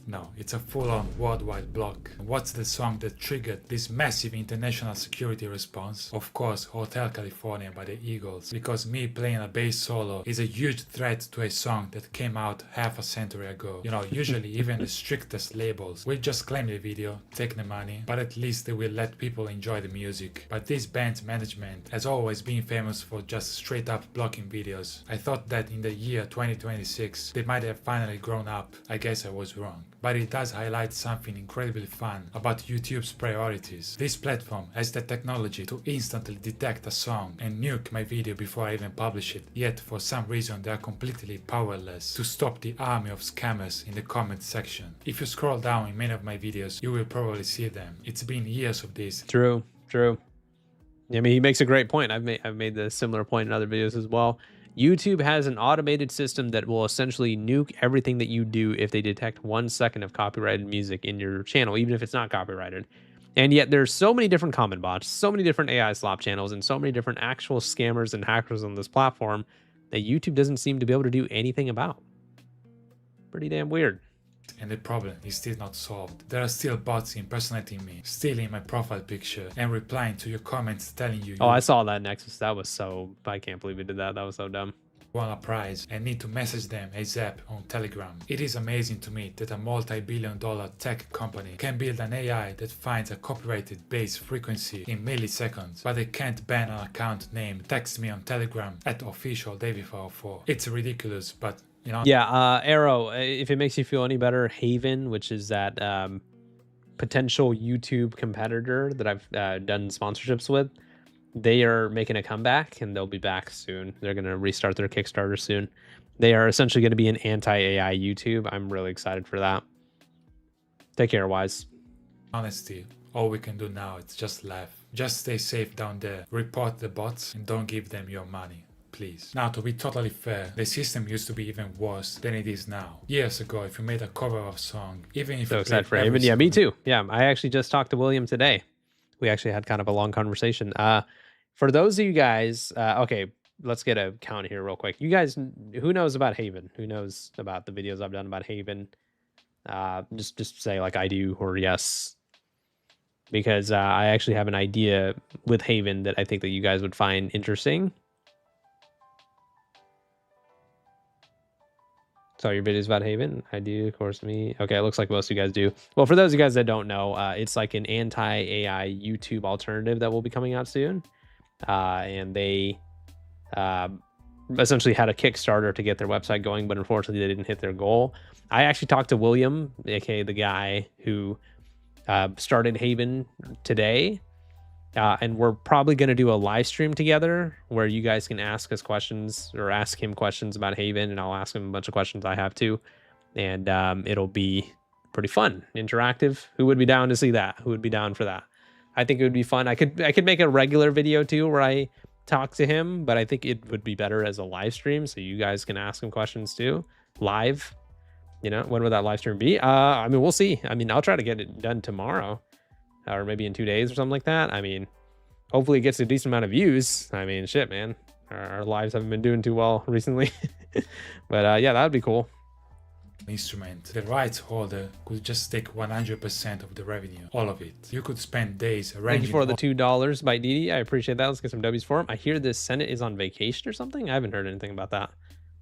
No, it's a full-on worldwide block. What's the song that triggered this massive international security response? Of course, Hotel California by the Eagles, because me playing a bass solo is a huge threat to a song that came out half a century ago. You know, usually even the strictest labels will just claim the video, take the money, but at least they will let people enjoy the music. But this band's management has always been famous for just straight up blocking videos. I thought that in the year 2026 they might have finally grown up. I guess I was wrong. But it does highlight something incredibly fun about YouTube's priorities. This platform has the technology to instantly detect a song and nuke my video before I even publish it. Yet for some reason they are completely powerless to stop the army of scammers in the comment section. If you scroll down in many of my videos, you will probably see them. It's been years of this. True. I mean, he makes a great point. I've made the similar point in other videos as well. YouTube has an automated system that will essentially nuke everything that you do if they detect 1 second of copyrighted music in your channel, even if it's not copyrighted. And yet there's so many different comment bots, so many different AI slop channels, and so many different actual scammers and hackers on this platform that YouTube doesn't seem to be able to do anything about. Pretty damn weird. And the problem is still not solved. There are still bots impersonating me, stealing my profile picture, and replying to your comments telling you Oh, I saw that Nexus. That was so... I can't believe we did that. That was so dumb. won a prize and need to message them ASAP on Telegram. It is amazing to me that a multi-billion-dollar tech company can build an AI that finds a copyrighted bass frequency in milliseconds, but they can't ban an account named Text Me on Telegram @officialDavid404. It's ridiculous, but you know. Yeah, Arrow, if it makes you feel any better, Haven, which is that potential YouTube competitor that I've done sponsorships with, they are making a comeback and they'll be back soon. They're going to restart their Kickstarter soon. They are essentially going to be an anti-AI YouTube. I'm really excited for that. Take care, Wise. Honesty, all we can do now is just laugh. Just stay safe down there, report the bots, and don't give them your money. Please. Now, to be totally fair, the system used to be even worse than it is now. Years ago, if you made a cover of a song, even if So you excited for played Haven. every Yeah, me song- too. Yeah, I actually just talked to William today. We actually had kind of a long conversation. For those of you guys, okay, let's get a count here real quick. You guys, who knows about Haven? Who knows about the videos I've done about Haven? Just say like I do or yes. Because I actually have an idea with Haven that I think that you guys would find interesting. So your videos about Haven? I do, of course, me. Okay, it looks like most of you guys do. Well, for those of you guys that don't know, it's like an anti-AI YouTube alternative that will be coming out soon. And they essentially had a Kickstarter to get their website going, but unfortunately they didn't hit their goal. I actually talked to William, aka the guy who started Haven today. And we're probably going to do a live stream together where you guys can ask us questions or ask him questions about Haven, and I'll ask him a bunch of questions I have too. And it'll be pretty fun, interactive. Who would be down to see that? Who would be down for that? I think it would be fun. I could make a regular video too where I talk to him, but I think it would be better as a live stream so you guys can ask him questions too live. You know, when would that live stream be? I mean, we'll see. I mean, I'll try to get it done tomorrow, or maybe in 2 days or something like that. I mean, hopefully it gets a decent amount of views. I mean, shit, man, our lives haven't been doing too well recently. But yeah, that would be cool. Instrument, the rights holder could just take 100% of the revenue, all of it. You could spend days arranging. Thank you for the $2 by Didi. I appreciate that. Let's get some W's for him. I hear the Senate is on vacation or something. I haven't heard anything about that.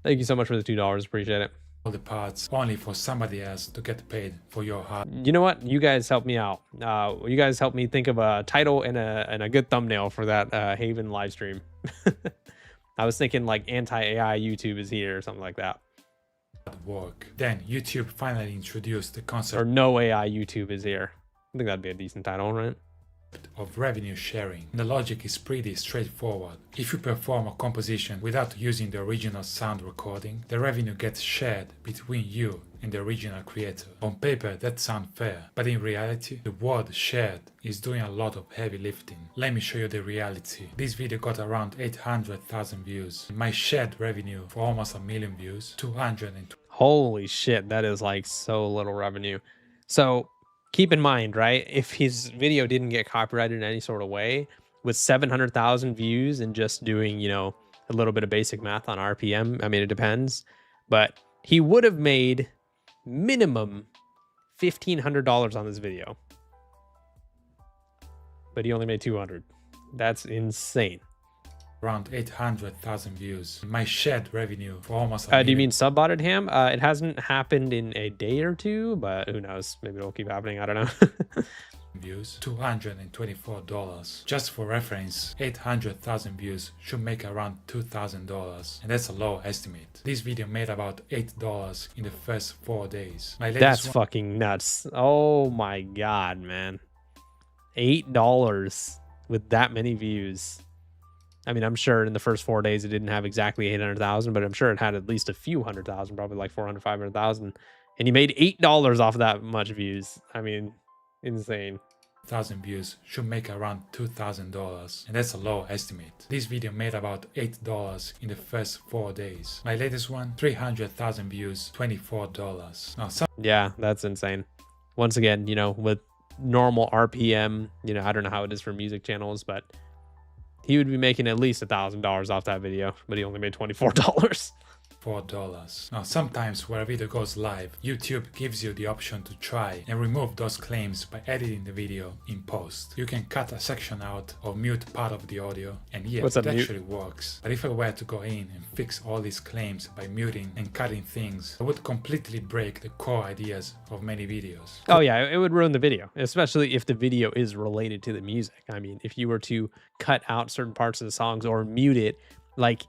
Thank you so much for the $2. Appreciate it. all the parts only for somebody else to get paid for your hard. You know what? You guys helped me out. You guys helped me think of a title and a good thumbnail for that Haven live stream. I was thinking like anti-AI YouTube is here or something like that. Work. Then YouTube finally introduced the concept Or no AI YouTube is here. I think that'd be a decent title, right? of revenue sharing. The logic is pretty straightforward. If you perform a composition without using the original sound recording, the revenue gets shared between you and the original creator. On paper that sounds fair, but in reality the word shared is doing a lot of heavy lifting. Let me show you the reality. This video got around 800,000 views. My shared revenue for almost 1 million views, 220. Holy shit, that is like so little revenue. So keep in mind, right? If his video didn't get copyrighted in any sort of way, with 700,000 views and just doing, you know, a little bit of basic math on RPM, I mean, it depends, but he would have made minimum $1,500 on this video. But he only made 200. That's insane. Around 800,000 views. My shared revenue for almost do you mean sub-botted ham? It hasn't happened in a day or two, but who knows? Maybe it'll keep happening. I don't know. views, $224. Just for reference, 800,000 views should make around $2,000, and that's a low estimate. This video made about $8 in the first 4 days. That's fucking nuts. Oh my god, man. $8 with that many views. I mean, I'm sure in the first 4 days it didn't have exactly 800,000, but I'm sure it had at least a few 100,000, probably like 400, 500,000. And he made $8 off that much views. I mean, insane. 1,000 views should make around $2,000, and that's a low estimate. This video made about $8 in the first 4 days. My latest one, 300,000 views, $24. Now, yeah, that's insane. Once again, you know, with normal RPM, you know, I don't know how it is for music channels, but he would be making at least $1,000 off that video, but he only made $24. $4. Now, sometimes where a video goes live, YouTube gives you the option to try and remove those claims by editing the video in post. You can cut a section out or mute part of the audio, and yeah, it actually works. But if I were to go in and fix all these claims by muting and cutting things, I would completely break the core ideas of many videos. Oh yeah, it would ruin the video, especially if the video is related to the music. I mean, if you were to cut out certain parts of the songs or mute it, like,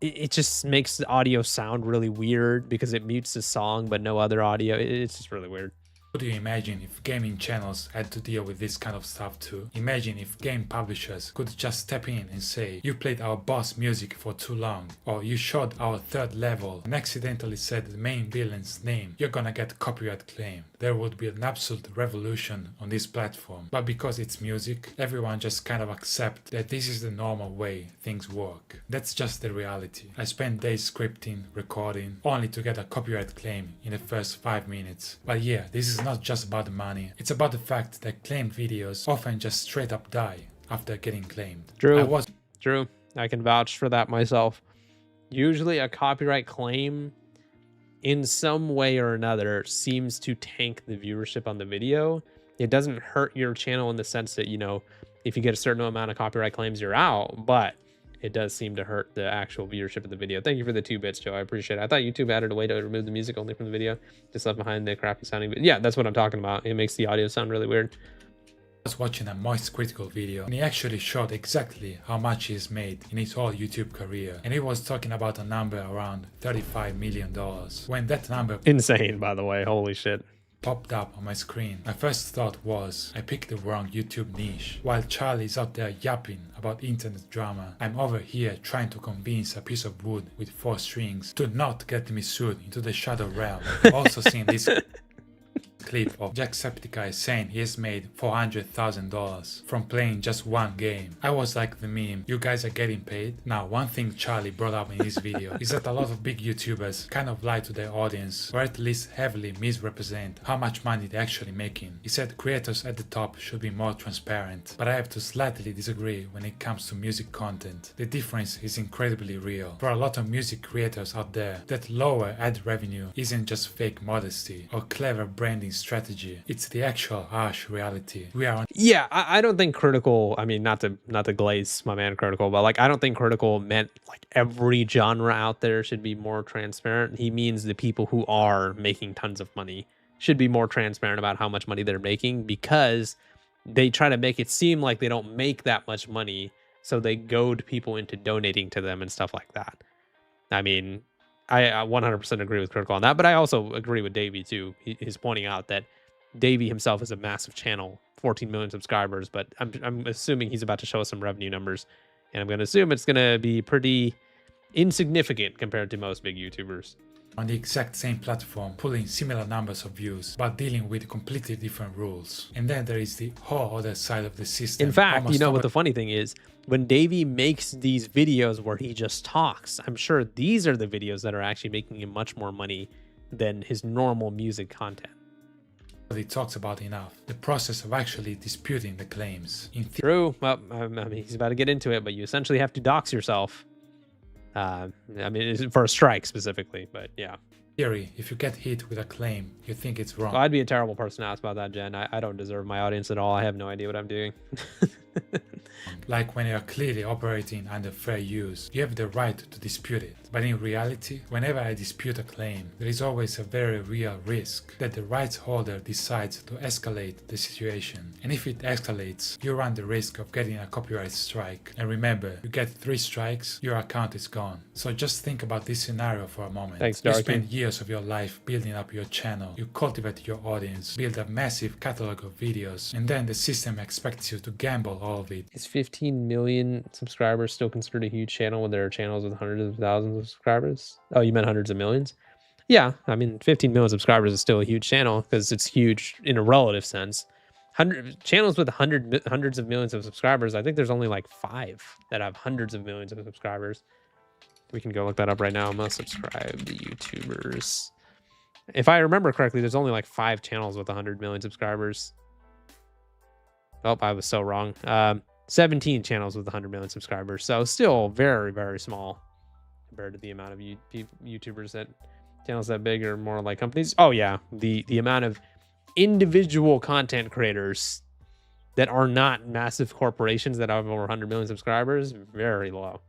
it just makes the audio sound really weird because it mutes the song but no other audio. It's just really weird. What do you imagine if gaming channels had to deal with this kind of stuff too? Imagine if game publishers could just step in and say, you played our boss music for too long, or you showed our third level and accidentally said the main villain's name, you're gonna get copyright claim. There would be an absolute revolution on this platform. But because it's music, everyone just kind of accept that this is the normal way things work. That's just the reality. I spent days scripting, recording, only to get a copyright claim in the first 5 minutes. But yeah, this is not just about the money. It's about the fact that claimed videos often just straight up die after getting claimed. True. I can vouch for that myself. Usually a copyright claim in some way or another seems to tank the viewership on the video. It doesn't hurt your channel in the sense that, you know, if you get a certain amount of copyright claims, you're out, but it does seem to hurt the actual viewership of the video. Thank you for the 2 bits, Joe. I appreciate it. I thought YouTube added a way to remove the music only from the video, just left behind the crappy sounding. But yeah, that's what I'm talking about. It makes the audio sound really weird. I was watching a Moist Critical video, and he actually showed exactly how much he's made in his whole YouTube career, and he was talking about a number around $35 million. When that number insane, by the way, holy shit, popped up on my screen, my first thought was, I picked the wrong YouTube niche. While Charlie's out there yapping about internet drama, I'm over here trying to convince a piece of wood with 4 strings to not get me sued into the shadow realm. I've also seen this clip of Jacksepticeye saying he has made $400,000 from playing just one game. I was like the meme, you guys are getting paid? Now, one thing Charlie brought up in his video is that a lot of big YouTubers kind of lie to their audience, or at least heavily misrepresent how much money they're actually making. He said creators at the top should be more transparent, but I have to slightly disagree when it comes to music content. The difference is incredibly real. For a lot of music creators out there, that lower ad revenue isn't just fake modesty or clever branding strategy, it's the actual harsh reality. We are on Yeah, I don't think Critical, I mean, not to glaze my man Critical, but like I don't think Critical meant like every genre out there should be more transparent. He means the people who are making tons of money should be more transparent about how much money they're making, because they try to make it seem like they don't make that much money, so they goad people into donating to them and stuff like that. I mean, I 100% agree with Critical on that, but I also agree with Davey too. He's pointing out that Davey himself is a massive channel, 14 million subscribers, but I'm assuming he's about to show us some revenue numbers, and I'm going to assume it's going to be pretty insignificant compared to most big YouTubers. On the exact same platform, pulling similar numbers of views, but dealing with completely different rules. And then there is the whole other side of the system. In fact, you know what the funny thing is? When Davey makes these videos where he just talks, I'm sure these are the videos that are actually making him much more money than his normal music content. He talks about enough. The process of actually disputing the claims. True. Well, I mean, he's about to get into it, but you essentially have to dox yourself. I mean, it's for a strike specifically, but yeah. Theory, if you get hit with a claim, you think it's wrong. Well, I'd be a terrible person to ask about that, Jen. I don't deserve my audience at all. I have no idea what I'm doing. Like when you are clearly operating under fair use, you have the right to dispute it. But in reality, whenever I dispute a claim, there is always a very real risk that the rights holder decides to escalate the situation. And if it escalates, you run the risk of getting a copyright strike. And remember, you get 3 strikes, your account is gone. So just think about this scenario for a moment. Thanks, You Darky. spend years of your life building up your channel, you cultivate your audience, build a massive catalog of videos, and then the system expects you to gamble all of it. Is 15 million subscribers still considered a huge channel when there are channels with hundreds of thousands of subscribers? Oh, you meant hundreds of millions? Yeah, I mean, 15 million subscribers is still a huge channel because it's huge in a relative sense. Channels with hundreds of millions of subscribers, I think there's only like 5 that have hundreds of millions of subscribers. We can go look that up right now. I'm gonna subscribe to YouTubers. If I remember correctly, there's only like 5 channels with 100 million subscribers. Oh, I was so wrong. 17 channels with 100 million subscribers. So still very, very small compared to the amount of YouTubers that channels that big or more like companies. Oh yeah, the amount of individual content creators that are not massive corporations that have over 100 million subscribers, very low.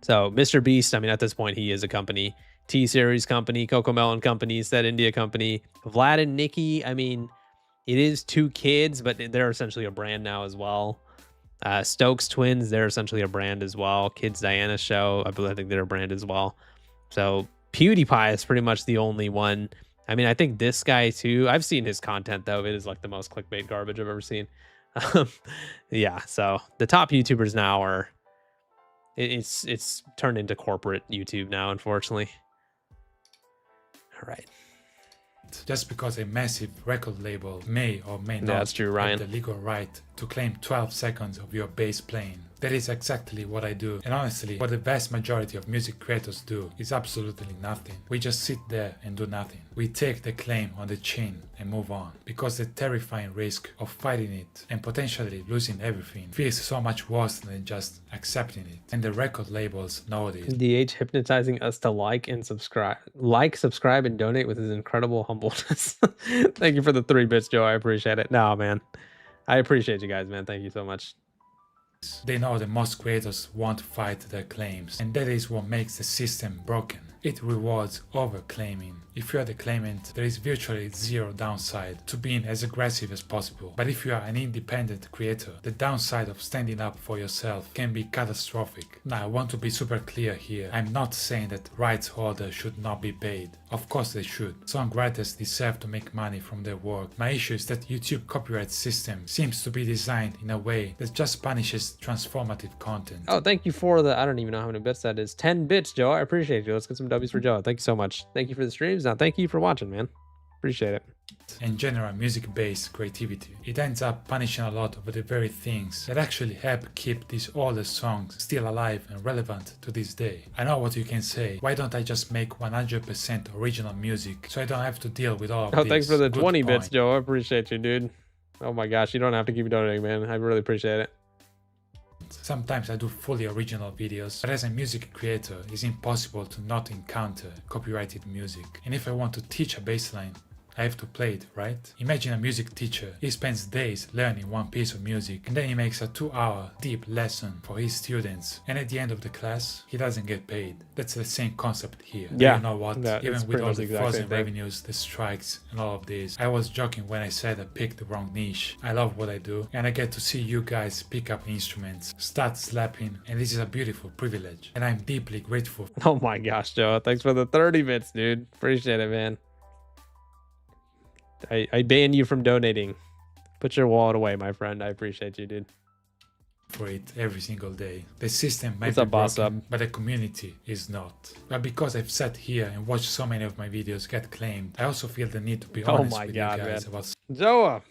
So Mr. Beast, I mean, at this point, he is a company. T-Series company, Cocomelon company, Set India company. Vlad and Nikki, I mean, it is 2 kids, but they're essentially a brand now as well. Stokes Twins, they're essentially a brand as well. Kids Diana Show, I think they're a brand as well. So PewDiePie is pretty much the only one. I mean, I think this guy too. I've seen his content though. It is like the most clickbait garbage I've ever seen. Yeah, so the top YouTubers now are... It's turned into corporate YouTube now, unfortunately. All right. Just because a massive record label may or may not That's true, Ryan. have the legal right to claim 12 seconds of your bass playing. That is exactly what I do. And honestly, what the vast majority of music creators do is absolutely nothing. We just sit there and do nothing. We take the claim on the chin and move on. Because the terrifying risk of fighting it and potentially losing everything feels so much worse than just accepting it. And the record labels know this. DH hypnotizing us to like and subscribe. Like, subscribe, and donate with his incredible humbleness. Thank you for the 3 bits, Joe. I appreciate it. No, man. I appreciate you guys, man. Thank you so much. They know that most creators won't fight their claims, and that is what makes the system broken. It rewards over-claiming. If you are the claimant, there is virtually zero downside to being as aggressive as possible. But if you are an independent creator, the downside of standing up for yourself can be catastrophic. Now, I want to be super clear here. I'm not saying that rights holders should not be paid. Of course they should. Songwriters deserve to make money from their work. My issue is that YouTube copyright system seems to be designed in a way that just punishes transformative content. Oh, thank you for the... I don't even know how many bits that is. 10 bits, Joe. I appreciate you. Let's get some W's for Joe. Thank you so much. Thank you for the streams. Now, thank you for watching, man. Appreciate it. And general music-based creativity. It ends up punishing a lot of the very things that actually help keep these older songs still alive and relevant to this day. I know what you can say, why don't I just make 100% original music so I don't have to deal with all of this? Thanks for the Good 20 point. bits, Joe. I appreciate you, dude. Oh my gosh, you don't have to keep donating, man. I really appreciate it. Sometimes I do fully original videos, but as a music creator, it's impossible to not encounter copyrighted music. And if I want to teach a bass line, I have to play it, right? Imagine a music teacher. He spends days learning one piece of music and then he makes a 2-hour deep lesson for his students. And at the end of the class, he doesn't get paid. That's the same concept here. Yeah. You know what? Even with all the frozen revenues, the strikes and all of this, I was joking when I said I picked the wrong niche. I love what I do and I get to see you guys pick up instruments, start slapping, and this is a beautiful privilege. And I'm deeply grateful. Oh my gosh, Joe. Thanks for the 30 bits, dude. Appreciate it, man. I ban you from donating. Put your wallet away, my friend. I appreciate you, dude. For it every single day. The system might What's be up, boss broken, up? but the community is not. But because I've sat here and watched so many of my videos get claimed, I also feel the need to be honest with you guys about Joa,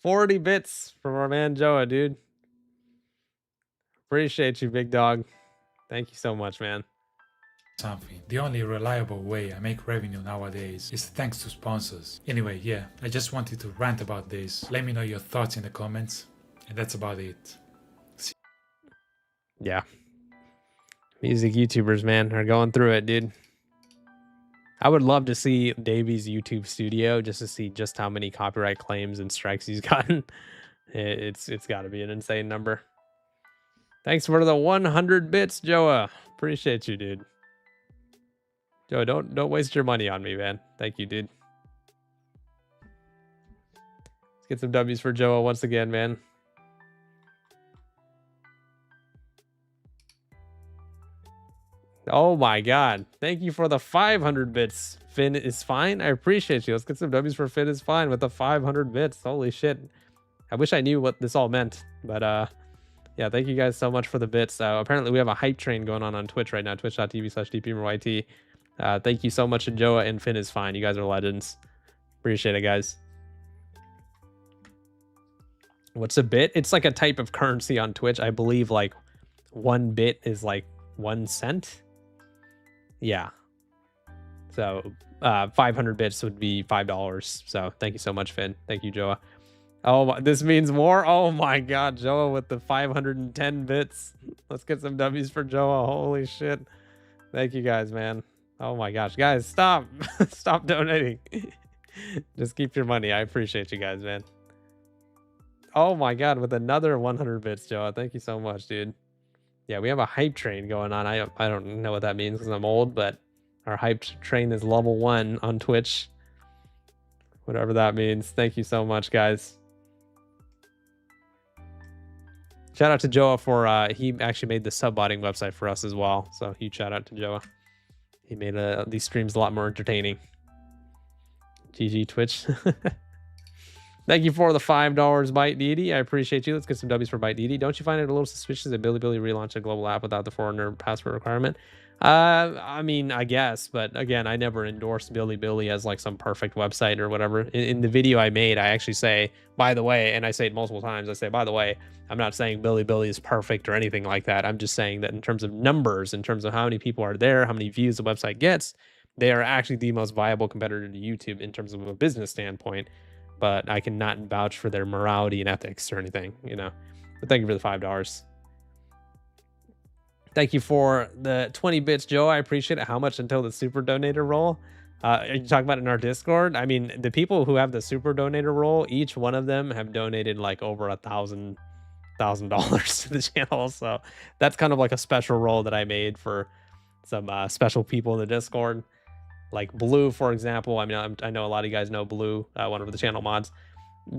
40 bits from our man Joa, dude. Appreciate you, big dog. Thank you so much, man. something. The only reliable way I make revenue nowadays is thanks to sponsors. Anyway, yeah, I just wanted to rant about this. Let me know your thoughts in the comments, and that's about it. Yeah. Music YouTubers, man, are going through it, dude. I would love to see Davy's YouTube studio just to see just how many copyright claims and strikes he's gotten. It's got to be an insane number. Thanks for the 100 bits, Joa. Appreciate you, dude. Joe, don't waste your money on me, man. Thank you, dude. Let's get some W's for Joa once again, man. Oh my god. Thank you for the 500 bits. Finn is fine. I appreciate you. Let's get some W's for Finn is fine with the 500 bits. Holy shit. I wish I knew what this all meant. But yeah, thank you guys so much for the bits. Apparently we have a hype train going on Twitch right now. Twitch.tv/dpmyt. Thank you so much to Joa and Finn is fine. You guys are legends. Appreciate it, guys. What's a bit? It's like a type of currency on Twitch. I believe like 1 bit is like 1 cent. Yeah. So 500 bits would be $5. So thank you so much, Finn. Thank you, Joa. Oh, this means more. Oh my god, Joa with the 510 bits. Let's get some W's for Joa. Holy shit. Thank you guys, man. Oh my gosh, guys, stop. Stop donating. Just keep your money. I appreciate you guys, man. Oh my god, with another 100 bits, Joa. Thank you so much, dude. Yeah, we have a hype train going on. I don't know what that means because I'm old, but our hype train is level 1 on Twitch. Whatever that means. Thank you so much, guys. Shout out to Joa for he actually made the subbotting website for us as well. So huge shout out to Joa. He made these streams a lot more entertaining. GG Twitch. Thank you for the $5, Bite Deedy. I appreciate you. Let's get some W's for Bite Deedy. Don't you find it a little suspicious that Bilibili relaunched a global app without the foreigner passport requirement? I mean, I guess, but again, I never endorsed Bilibili as like some perfect website or whatever. In the video I made, I actually say, by the way, and I say it multiple times, I say, by the way, I'm not saying Bilibili is perfect or anything like that. I'm just saying that in terms of numbers, in terms of how many people are there, how many views the website gets, they are actually the most viable competitor to YouTube in terms of a business standpoint. But I cannot vouch for their morality and ethics or anything, you know. But thank you for the $5. Thank you for the 20 bits, Joe. I appreciate it. How much until the super donator roll? Are you talking about in our Discord? I mean, the people who have the super donator roll, each one of them have donated like over $1,000 to the channel. So that's kind of like a special roll that I made for some special people in the Discord. Like Blue, for example. I mean, I know a lot of you guys know Blue, one of the channel mods.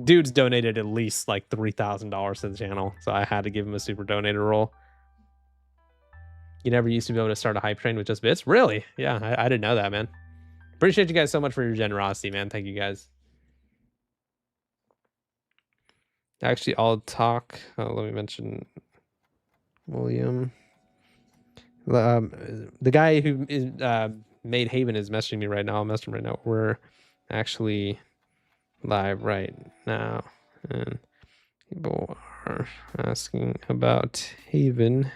Dude's donated at least like $3,000 to the channel. So I had to give him a super donator roll. You never used to be able to start a hype train with just bits? Really? Yeah, I didn't know that, man. Appreciate you guys so much for your generosity, man. Thank you, guys. Actually, I'll talk. Let me mention William. The guy who is made Haven is messaging me right now. I'll message him right now. We're actually live right now, and people are asking about Haven.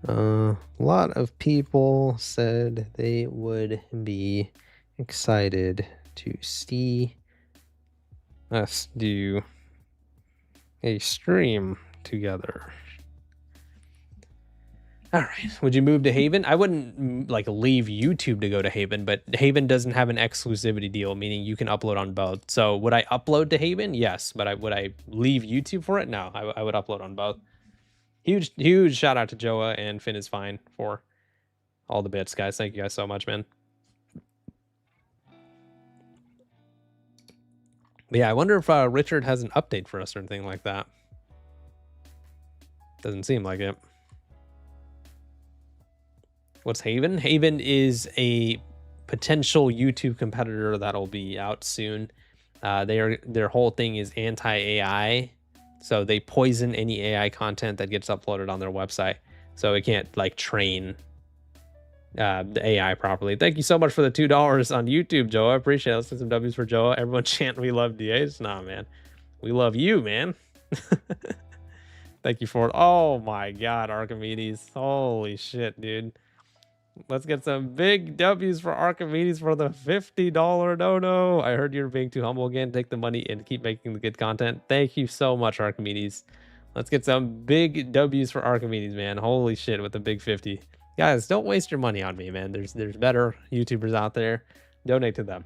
A lot of people said they would be excited to see us do a stream together. All right. Would you move to Haven? I wouldn't like leave YouTube to go to Haven, but Haven doesn't have an exclusivity deal, meaning you can upload on both. So would I upload to Haven? Yes, but would I leave YouTube for it? No, I would upload on both. Huge shout out to Joa and Finn is fine for all the bits, guys. Thank you guys so much, man. But yeah, I wonder if Richard has an update for us or anything like that. Doesn't seem like it. What's Haven? Haven is a potential YouTube competitor that'll be out soon. Their whole thing is anti-AI. So they poison any AI content that gets uploaded on their website. So it can't like train the AI properly. Thank you so much for the $2 on YouTube, Joe. I appreciate it. Let's get some W's for Joe. Everyone chant we love DAs. Nah, man. We love you, man. Thank you for it. Oh my God, Archimedes. Holy shit, dude. Let's get some big W's for Archimedes for the $50 dono. I heard you're being too humble again. Take the money and keep making the good content. Thank you so much, Archimedes. Let's get some big W's for Archimedes, man. Holy shit, with the big 50. Guys, don't waste your money on me, man. There's better YouTubers out there. Donate to them.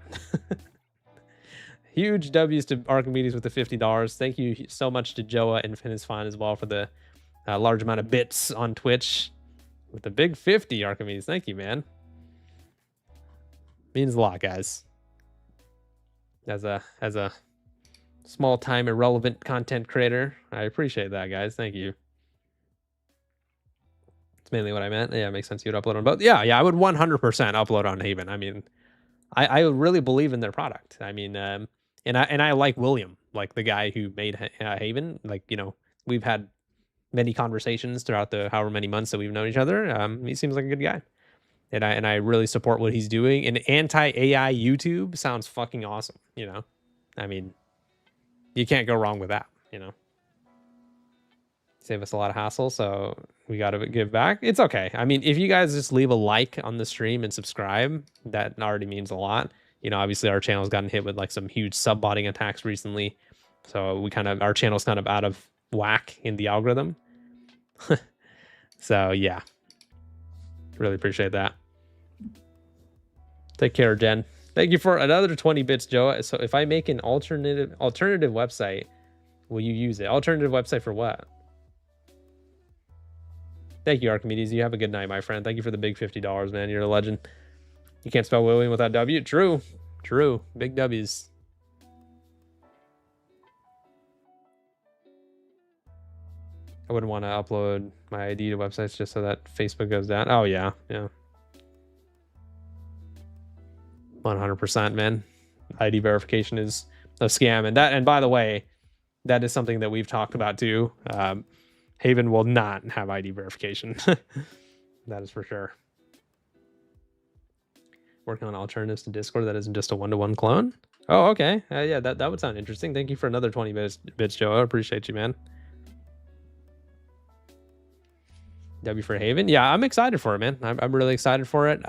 Huge W's to Archimedes with the $50. Thank you so much to Joa and Finn is fine as well for the large amount of bits on Twitch. With the big 50, Archimedes. Thank you, man. Means a lot, guys. As a small-time irrelevant content creator, I appreciate that, guys. Thank you. It's mainly what I meant. Yeah, it makes sense. You'd upload on both. Yeah, I would 100% upload on Haven. I mean, I really believe in their product. I mean, and I like William, like the guy who made Haven. Like, you know, we've had many conversations throughout the however many months that we've known each other. He seems like a good guy, and I really support what he's doing. And anti-AI YouTube sounds fucking awesome. You know, I mean, you can't go wrong with that. You know, save us a lot of hassle, so we got to give back. It's okay. I mean, if you guys just leave a like on the stream and subscribe, that already means a lot. You know, obviously our channel's gotten hit with like some huge sub-botting attacks recently, so our channel's kind of out of whack in the algorithm. So yeah, really appreciate that. Take care, Jen. Thank you for another 20 bits, Joe. So if I make an alternative website, will you use it? Alternative website for what? Thank you, Archimedes. You have a good night, my friend. Thank you for the big $50, man. You're a legend. You can't spell William without W. True. Big W's. I wouldn't want to upload my ID to websites just so that Facebook goes down. Oh, yeah. 100%, man. ID verification is a scam. And by the way, that is something that we've talked about too. Haven will not have ID verification. That is for sure. Working on alternatives to Discord that isn't just a one-to-one clone. Oh, okay. Yeah, that would sound interesting. Thank you for another 20 bits, Joe. I appreciate you, man. W for Haven. Yeah, I'm excited for it, man. I'm really excited for it.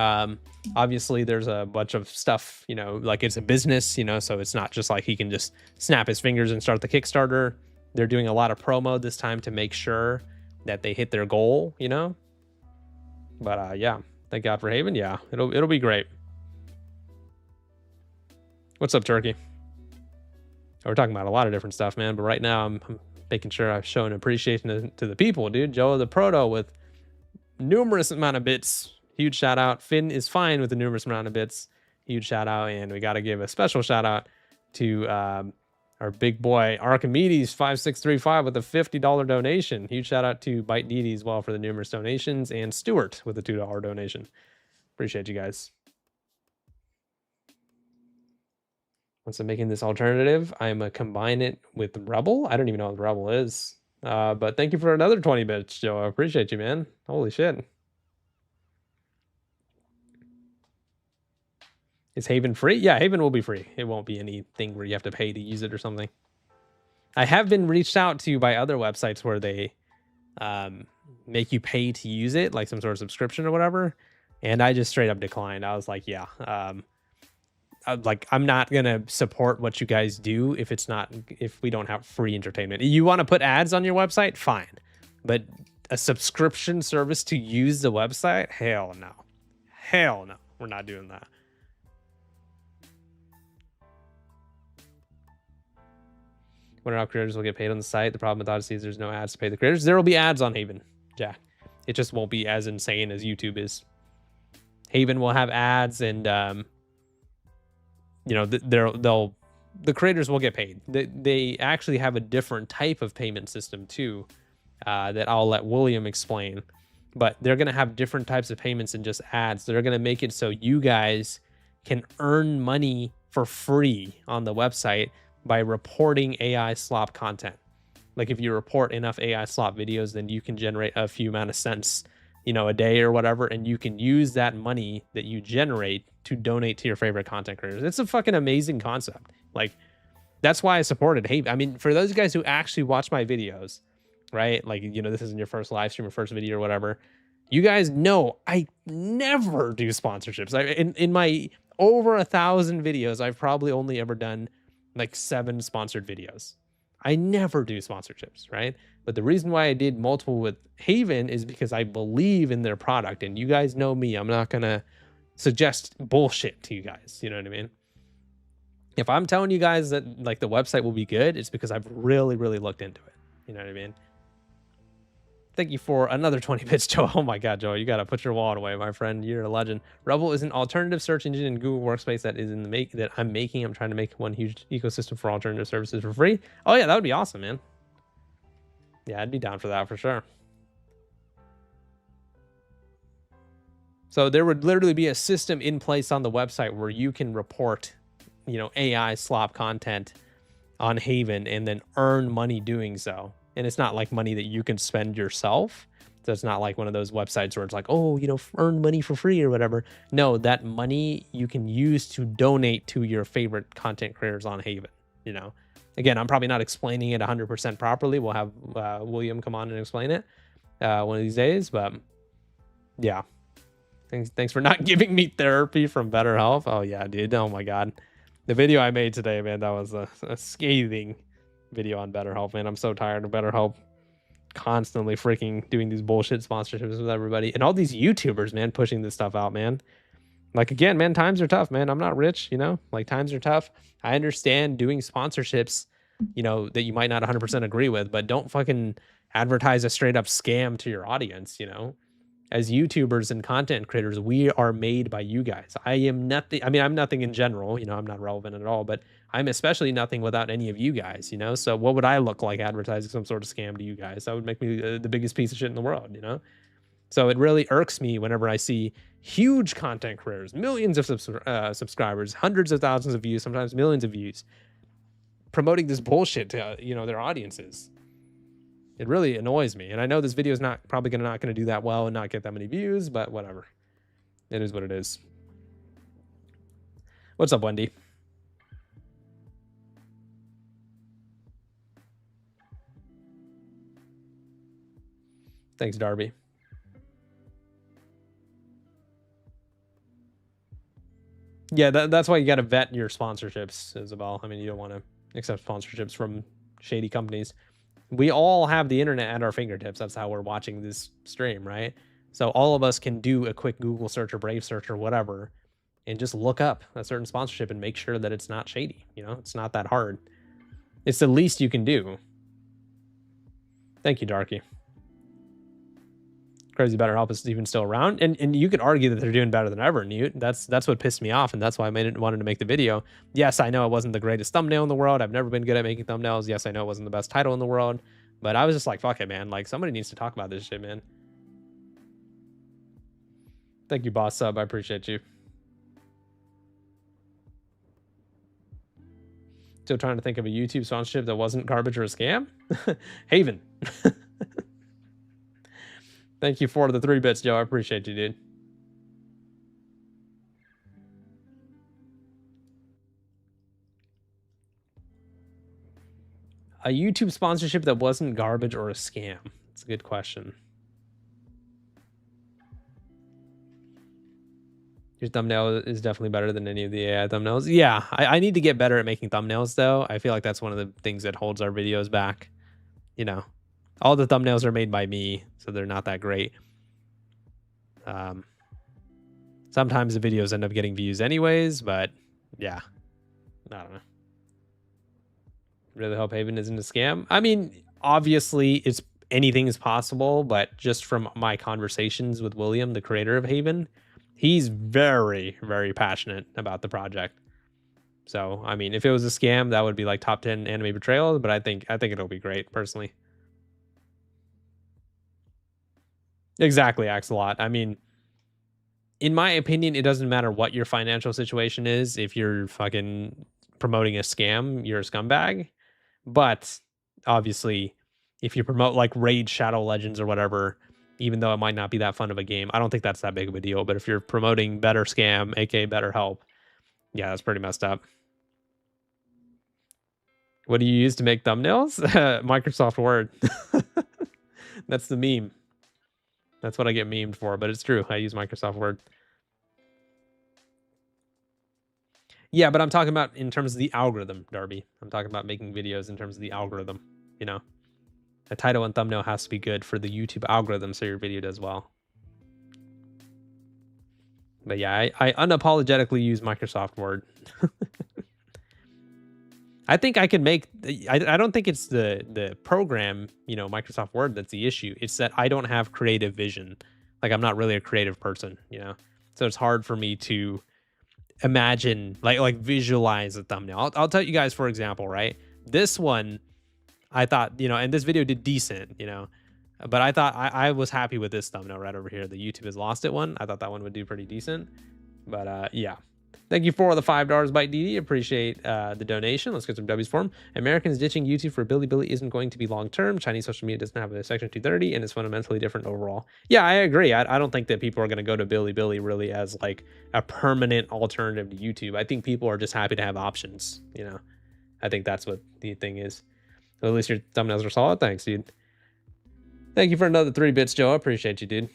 Obviously, there's a bunch of stuff, you know, like it's a business, you know, so it's not just like he can just snap his fingers and start the Kickstarter. They're doing a lot of promo this time to make sure that they hit their goal, you know. But yeah, thank God for Haven. Yeah, it'll be great. What's up, Turkey? We're talking about a lot of different stuff, man. But right now, I'm making sure I've shown appreciation to the people, dude. Joe the Proto with numerous amount of bits. Huge shout out. Finn is fine with the numerous amount of bits. Huge shout out. And we got to give a special shout out to our big boy Archimedes 5635 with a $50 donation. Huge shout out to Bite Didi as well for the numerous donations, and Stuart with a $2 donation. Appreciate you guys. Once I'm making this alternative, I'm gonna combine it with Rebel. I don't even know what Rebel is. But thank you for another 20 bits, Joe. I appreciate you, man. Holy shit. Is Haven free? Yeah, Haven will be free. It won't be anything where you have to pay to use it or something. I have been reached out to by other websites where they make you pay to use it, like some sort of subscription or whatever. And I just straight up declined. I was like, yeah, I'm not gonna support what you guys do if we don't have free entertainment. You want to put ads on your website, fine, but a subscription service to use the website, hell no, we're not doing that. Wonder how creators will get paid on the site. The problem with Odyssey is there's no ads to pay the creators. There will be ads on Haven, Jack. It just won't be as insane as YouTube is. Haven will have ads, and you know, the creators will get paid. They actually have a different type of payment system too, that I'll let William explain. But they're gonna have different types of payments than just ads. They're gonna make it so you guys can earn money for free on the website by reporting AI slop content. Like if you report enough AI slop videos, then you can generate a few amount of cents, you know, a day or whatever, and you can use that money that you generate to donate to your favorite content creators. It's a fucking amazing concept. Like, that's why I supported Hey. I mean, for those guys who actually watch my videos, right? Like, you know, this isn't your first live stream or first video or whatever. You guys know I never do sponsorships. In my over 1,000 videos, I've probably only ever done like 7 sponsored videos. I never do sponsorships, right? But the reason why I did multiple with Haven is because I believe in their product. And you guys know me, I'm not gonna suggest bullshit to you guys. You know what I mean? If I'm telling you guys that like the website will be good, it's because I've really, really looked into it. You know what I mean? Thank you for another 20 bits, Joe. Oh my God, Joe, you gotta put your wallet away, my friend. You're a legend. Rebel is an alternative search engine in Google Workspace that is in the that I'm making. I'm trying to make one huge ecosystem for alternative services for free. Oh yeah, that would be awesome, man. Yeah, I'd be down for that for sure. So there would literally be a system in place on the website where you can report, you know, AI slop content on Haven and then earn money doing so. And it's not like money that you can spend yourself. So it's not like one of those websites where it's like, oh, you know, earn money for free or whatever. No, that money you can use to donate to your favorite content creators on Haven. You know, again, I'm probably not explaining it 100% properly. We'll have William come on and explain it one of these days. But yeah, thanks for not giving me therapy from BetterHelp. Oh yeah, dude. Oh my God, the video I made today, man, that was a scathing video on BetterHelp, man. I'm so tired of BetterHelp constantly freaking doing these bullshit sponsorships with everybody and all these YouTubers, man, pushing this stuff out, man. Like, again, man, times are tough, man. I'm not rich, you know, like times are tough. I understand doing sponsorships, you know, that you might not 100% agree with, but don't fucking advertise a straight up scam to your audience, you know. As YouTubers and content creators, we are made by you guys. I am nothing. I mean, I'm nothing in general, you know, I'm not relevant at all, but I'm especially nothing without any of you guys, you know? So what would I look like advertising some sort of scam to you guys? That would make me the biggest piece of shit in the world, you know? So it really irks me whenever I see huge content creators, millions of subscribers, hundreds of thousands of views, sometimes millions of views, promoting this bullshit to, you know, their audiences. It really annoys me. And I know this video is probably not going to do that well and not get that many views, but whatever. It is what it is. What's up, Wendy? Thanks, Darby. Yeah, that's why you got to vet your sponsorships, Isabel. I mean, you don't want to accept sponsorships from shady companies. We all have the internet at our fingertips. That's how we're watching this stream, right? So all of us can do a quick Google search or Brave search or whatever and just look up a certain sponsorship and make sure that it's not shady. You know, it's not that hard. It's the least you can do. Thank you, Darky. Crazy BetterHelp is even still around, and you could argue that they're doing better than ever, Newt. That's what pissed me off, and that's why I wanted to make the video. Yes, I know it wasn't the greatest thumbnail in the world. I've never been good at making thumbnails. Yes, I know it wasn't the best title in the world, but I was just like, fuck it, man. Like, somebody needs to talk about this shit, man. Thank you, Boss Sub. I appreciate you. Still trying to think of a YouTube sponsorship that wasn't garbage or a scam. Haven. Thank you for the 3 bits, Joe. I appreciate you, dude. A YouTube sponsorship that wasn't garbage or a scam. It's a good question. Your thumbnail is definitely better than any of the AI thumbnails. Yeah, I need to get better at making thumbnails, though. I feel like that's one of the things that holds our videos back. You know, all the thumbnails are made by me, so they're not that great. Sometimes the videos end up getting views anyways, but yeah, I don't know. Really hope Haven isn't a scam. I mean, obviously, anything is possible, but just from my conversations with William, the creator of Haven, he's very, very passionate about the project. So, I mean, if it was a scam, that would be like top 10 anime betrayals, but I think it'll be great, personally. Exactly, Axelot. I mean, in my opinion, it doesn't matter what your financial situation is. If you're fucking promoting a scam, you're a scumbag. But obviously, if you promote like Raid Shadow Legends or whatever, even though it might not be that fun of a game, I don't think that's that big of a deal. But if you're promoting Better Scam, aka Better Help, yeah, that's pretty messed up. What do you use to make thumbnails? Microsoft Word. That's the meme. That's what I get memed for, but it's true. I use Microsoft Word. Yeah, but I'm talking about in terms of the algorithm, Darby. I'm talking about making videos in terms of the algorithm, you know. A title and thumbnail has to be good for the YouTube algorithm so your video does well. But yeah, I unapologetically use Microsoft Word. I think I can make... I don't think it's the program, you know, Microsoft Word that's the issue. It's that I don't have creative vision. Like, I'm not really a creative person, you know. So it's hard for me to imagine, like visualize a thumbnail. I'll tell you guys, for example, right? This one, I thought, you know, and this video did decent, you know, but I thought I was happy with this thumbnail right over here. The YouTube has lost it one. I thought that one would do pretty decent, but yeah. Thank you for the $5, Byte DD. Appreciate the donation. Let's get some W's for him. Americans ditching YouTube for Bilibili isn't going to be long term. Chinese social media doesn't have a Section 230, and it's fundamentally different overall. Yeah, I agree. I don't think that people are going to go to Bilibili really as like a permanent alternative to YouTube. I think people are just happy to have options. You know, I think that's what the thing is. So at least your thumbnails are solid. Thanks, dude. Thank you for another 3 bits, Joe. I appreciate you, dude.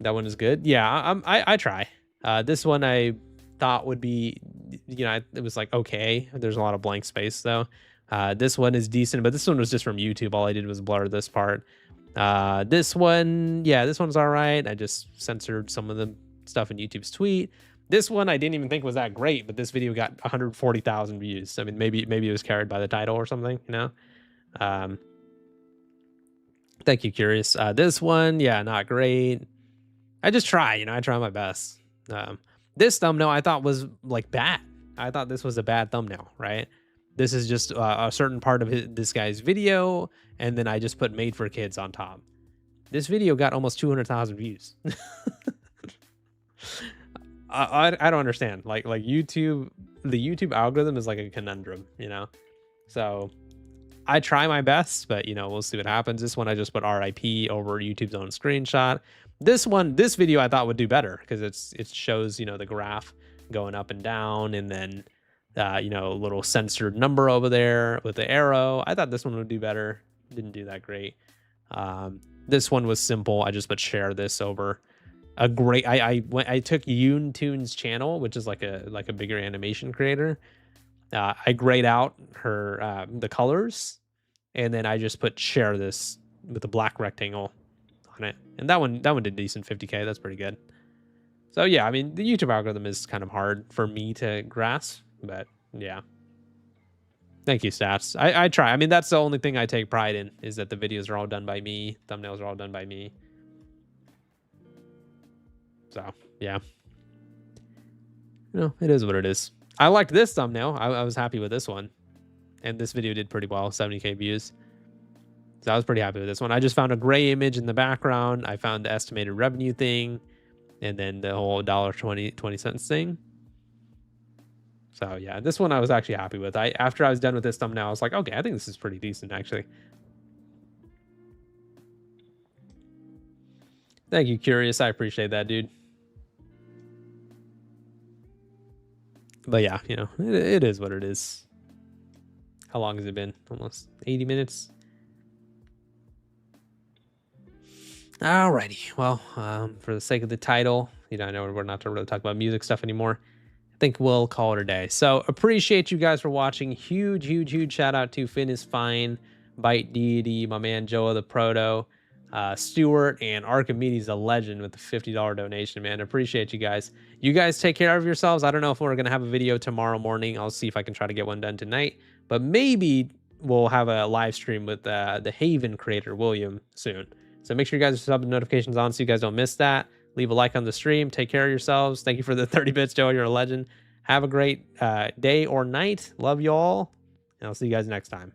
That one is good. Yeah, I try. This one I thought would be, you know, it was like, okay, there's a lot of blank space though. This one is decent, but this one was just from YouTube. All I did was blur this part. This one, yeah, this one's all right. I just censored some of the stuff in YouTube's tweet. This one I didn't even think was that great, but this video got 140,000 views. I mean, maybe it was carried by the title or something, you know. Thank you, Curious. This one, yeah, not great. I just try, you know, I try my best. This thumbnail I thought was like bad. I thought this was a bad thumbnail, right? This is just a certain part of this guy's video, and then I just put made for kids on top. This video got almost 200,000 views. I don't understand. Like YouTube, the YouTube algorithm is like a conundrum, you know? So I try my best, but you know, we'll see what happens. This one I just put RIP over YouTube's own screenshot. This video I thought would do better because it shows, you know, the graph going up and down, and then you know, a little censored number over there with the arrow. I thought this one would do better. Didn't do that great. This one was simple. I just put share this over a great. I took Yoon Toon's channel, which is like a bigger animation creator. I grayed out her the colors, and then I just put share this with a black rectangle on it, and that one did decent, 50K. That's pretty good. So yeah, I mean, the YouTube algorithm is kind of hard for me to grasp, but yeah. Thank you, Stats. I try. I mean, that's the only thing I take pride in, is that the videos are all done by me, thumbnails are all done by me. So yeah, you know, it is what it is. I liked this thumbnail. I was happy with this one, and this video did pretty well, 70K views. So I was pretty happy with this one. I just found a gray image in the background. I found the estimated revenue thing, and then the whole $1.20 thing. So yeah, this one I was actually happy with. After I was done with this thumbnail, I was like, okay, I think this is pretty decent actually. Thank you, Curious. I appreciate that, dude. But yeah, you know, it is what it is. How long has it been? Almost 80 minutes. Alrighty. Well, for the sake of the title, you know, I know we're not to really talk about music stuff anymore. I think we'll call it a day. So appreciate you guys for watching. Huge shout out to Finn is Fine, Bite Deity, my man Joa the Proto, Stuart, and Archimedes the Legend with the $50 donation, man. Appreciate you guys. You guys take care of yourselves. I don't know if we're gonna have a video tomorrow morning. I'll see if I can try to get one done tonight, but maybe we'll have a live stream with the Haven creator William soon. So make sure you guys have the notifications on so you guys don't miss that. Leave a like on the stream. Take care of yourselves. Thank you for the 30 bits, Joe. You're a legend. Have a great day or night. Love you all. And I'll see you guys next time.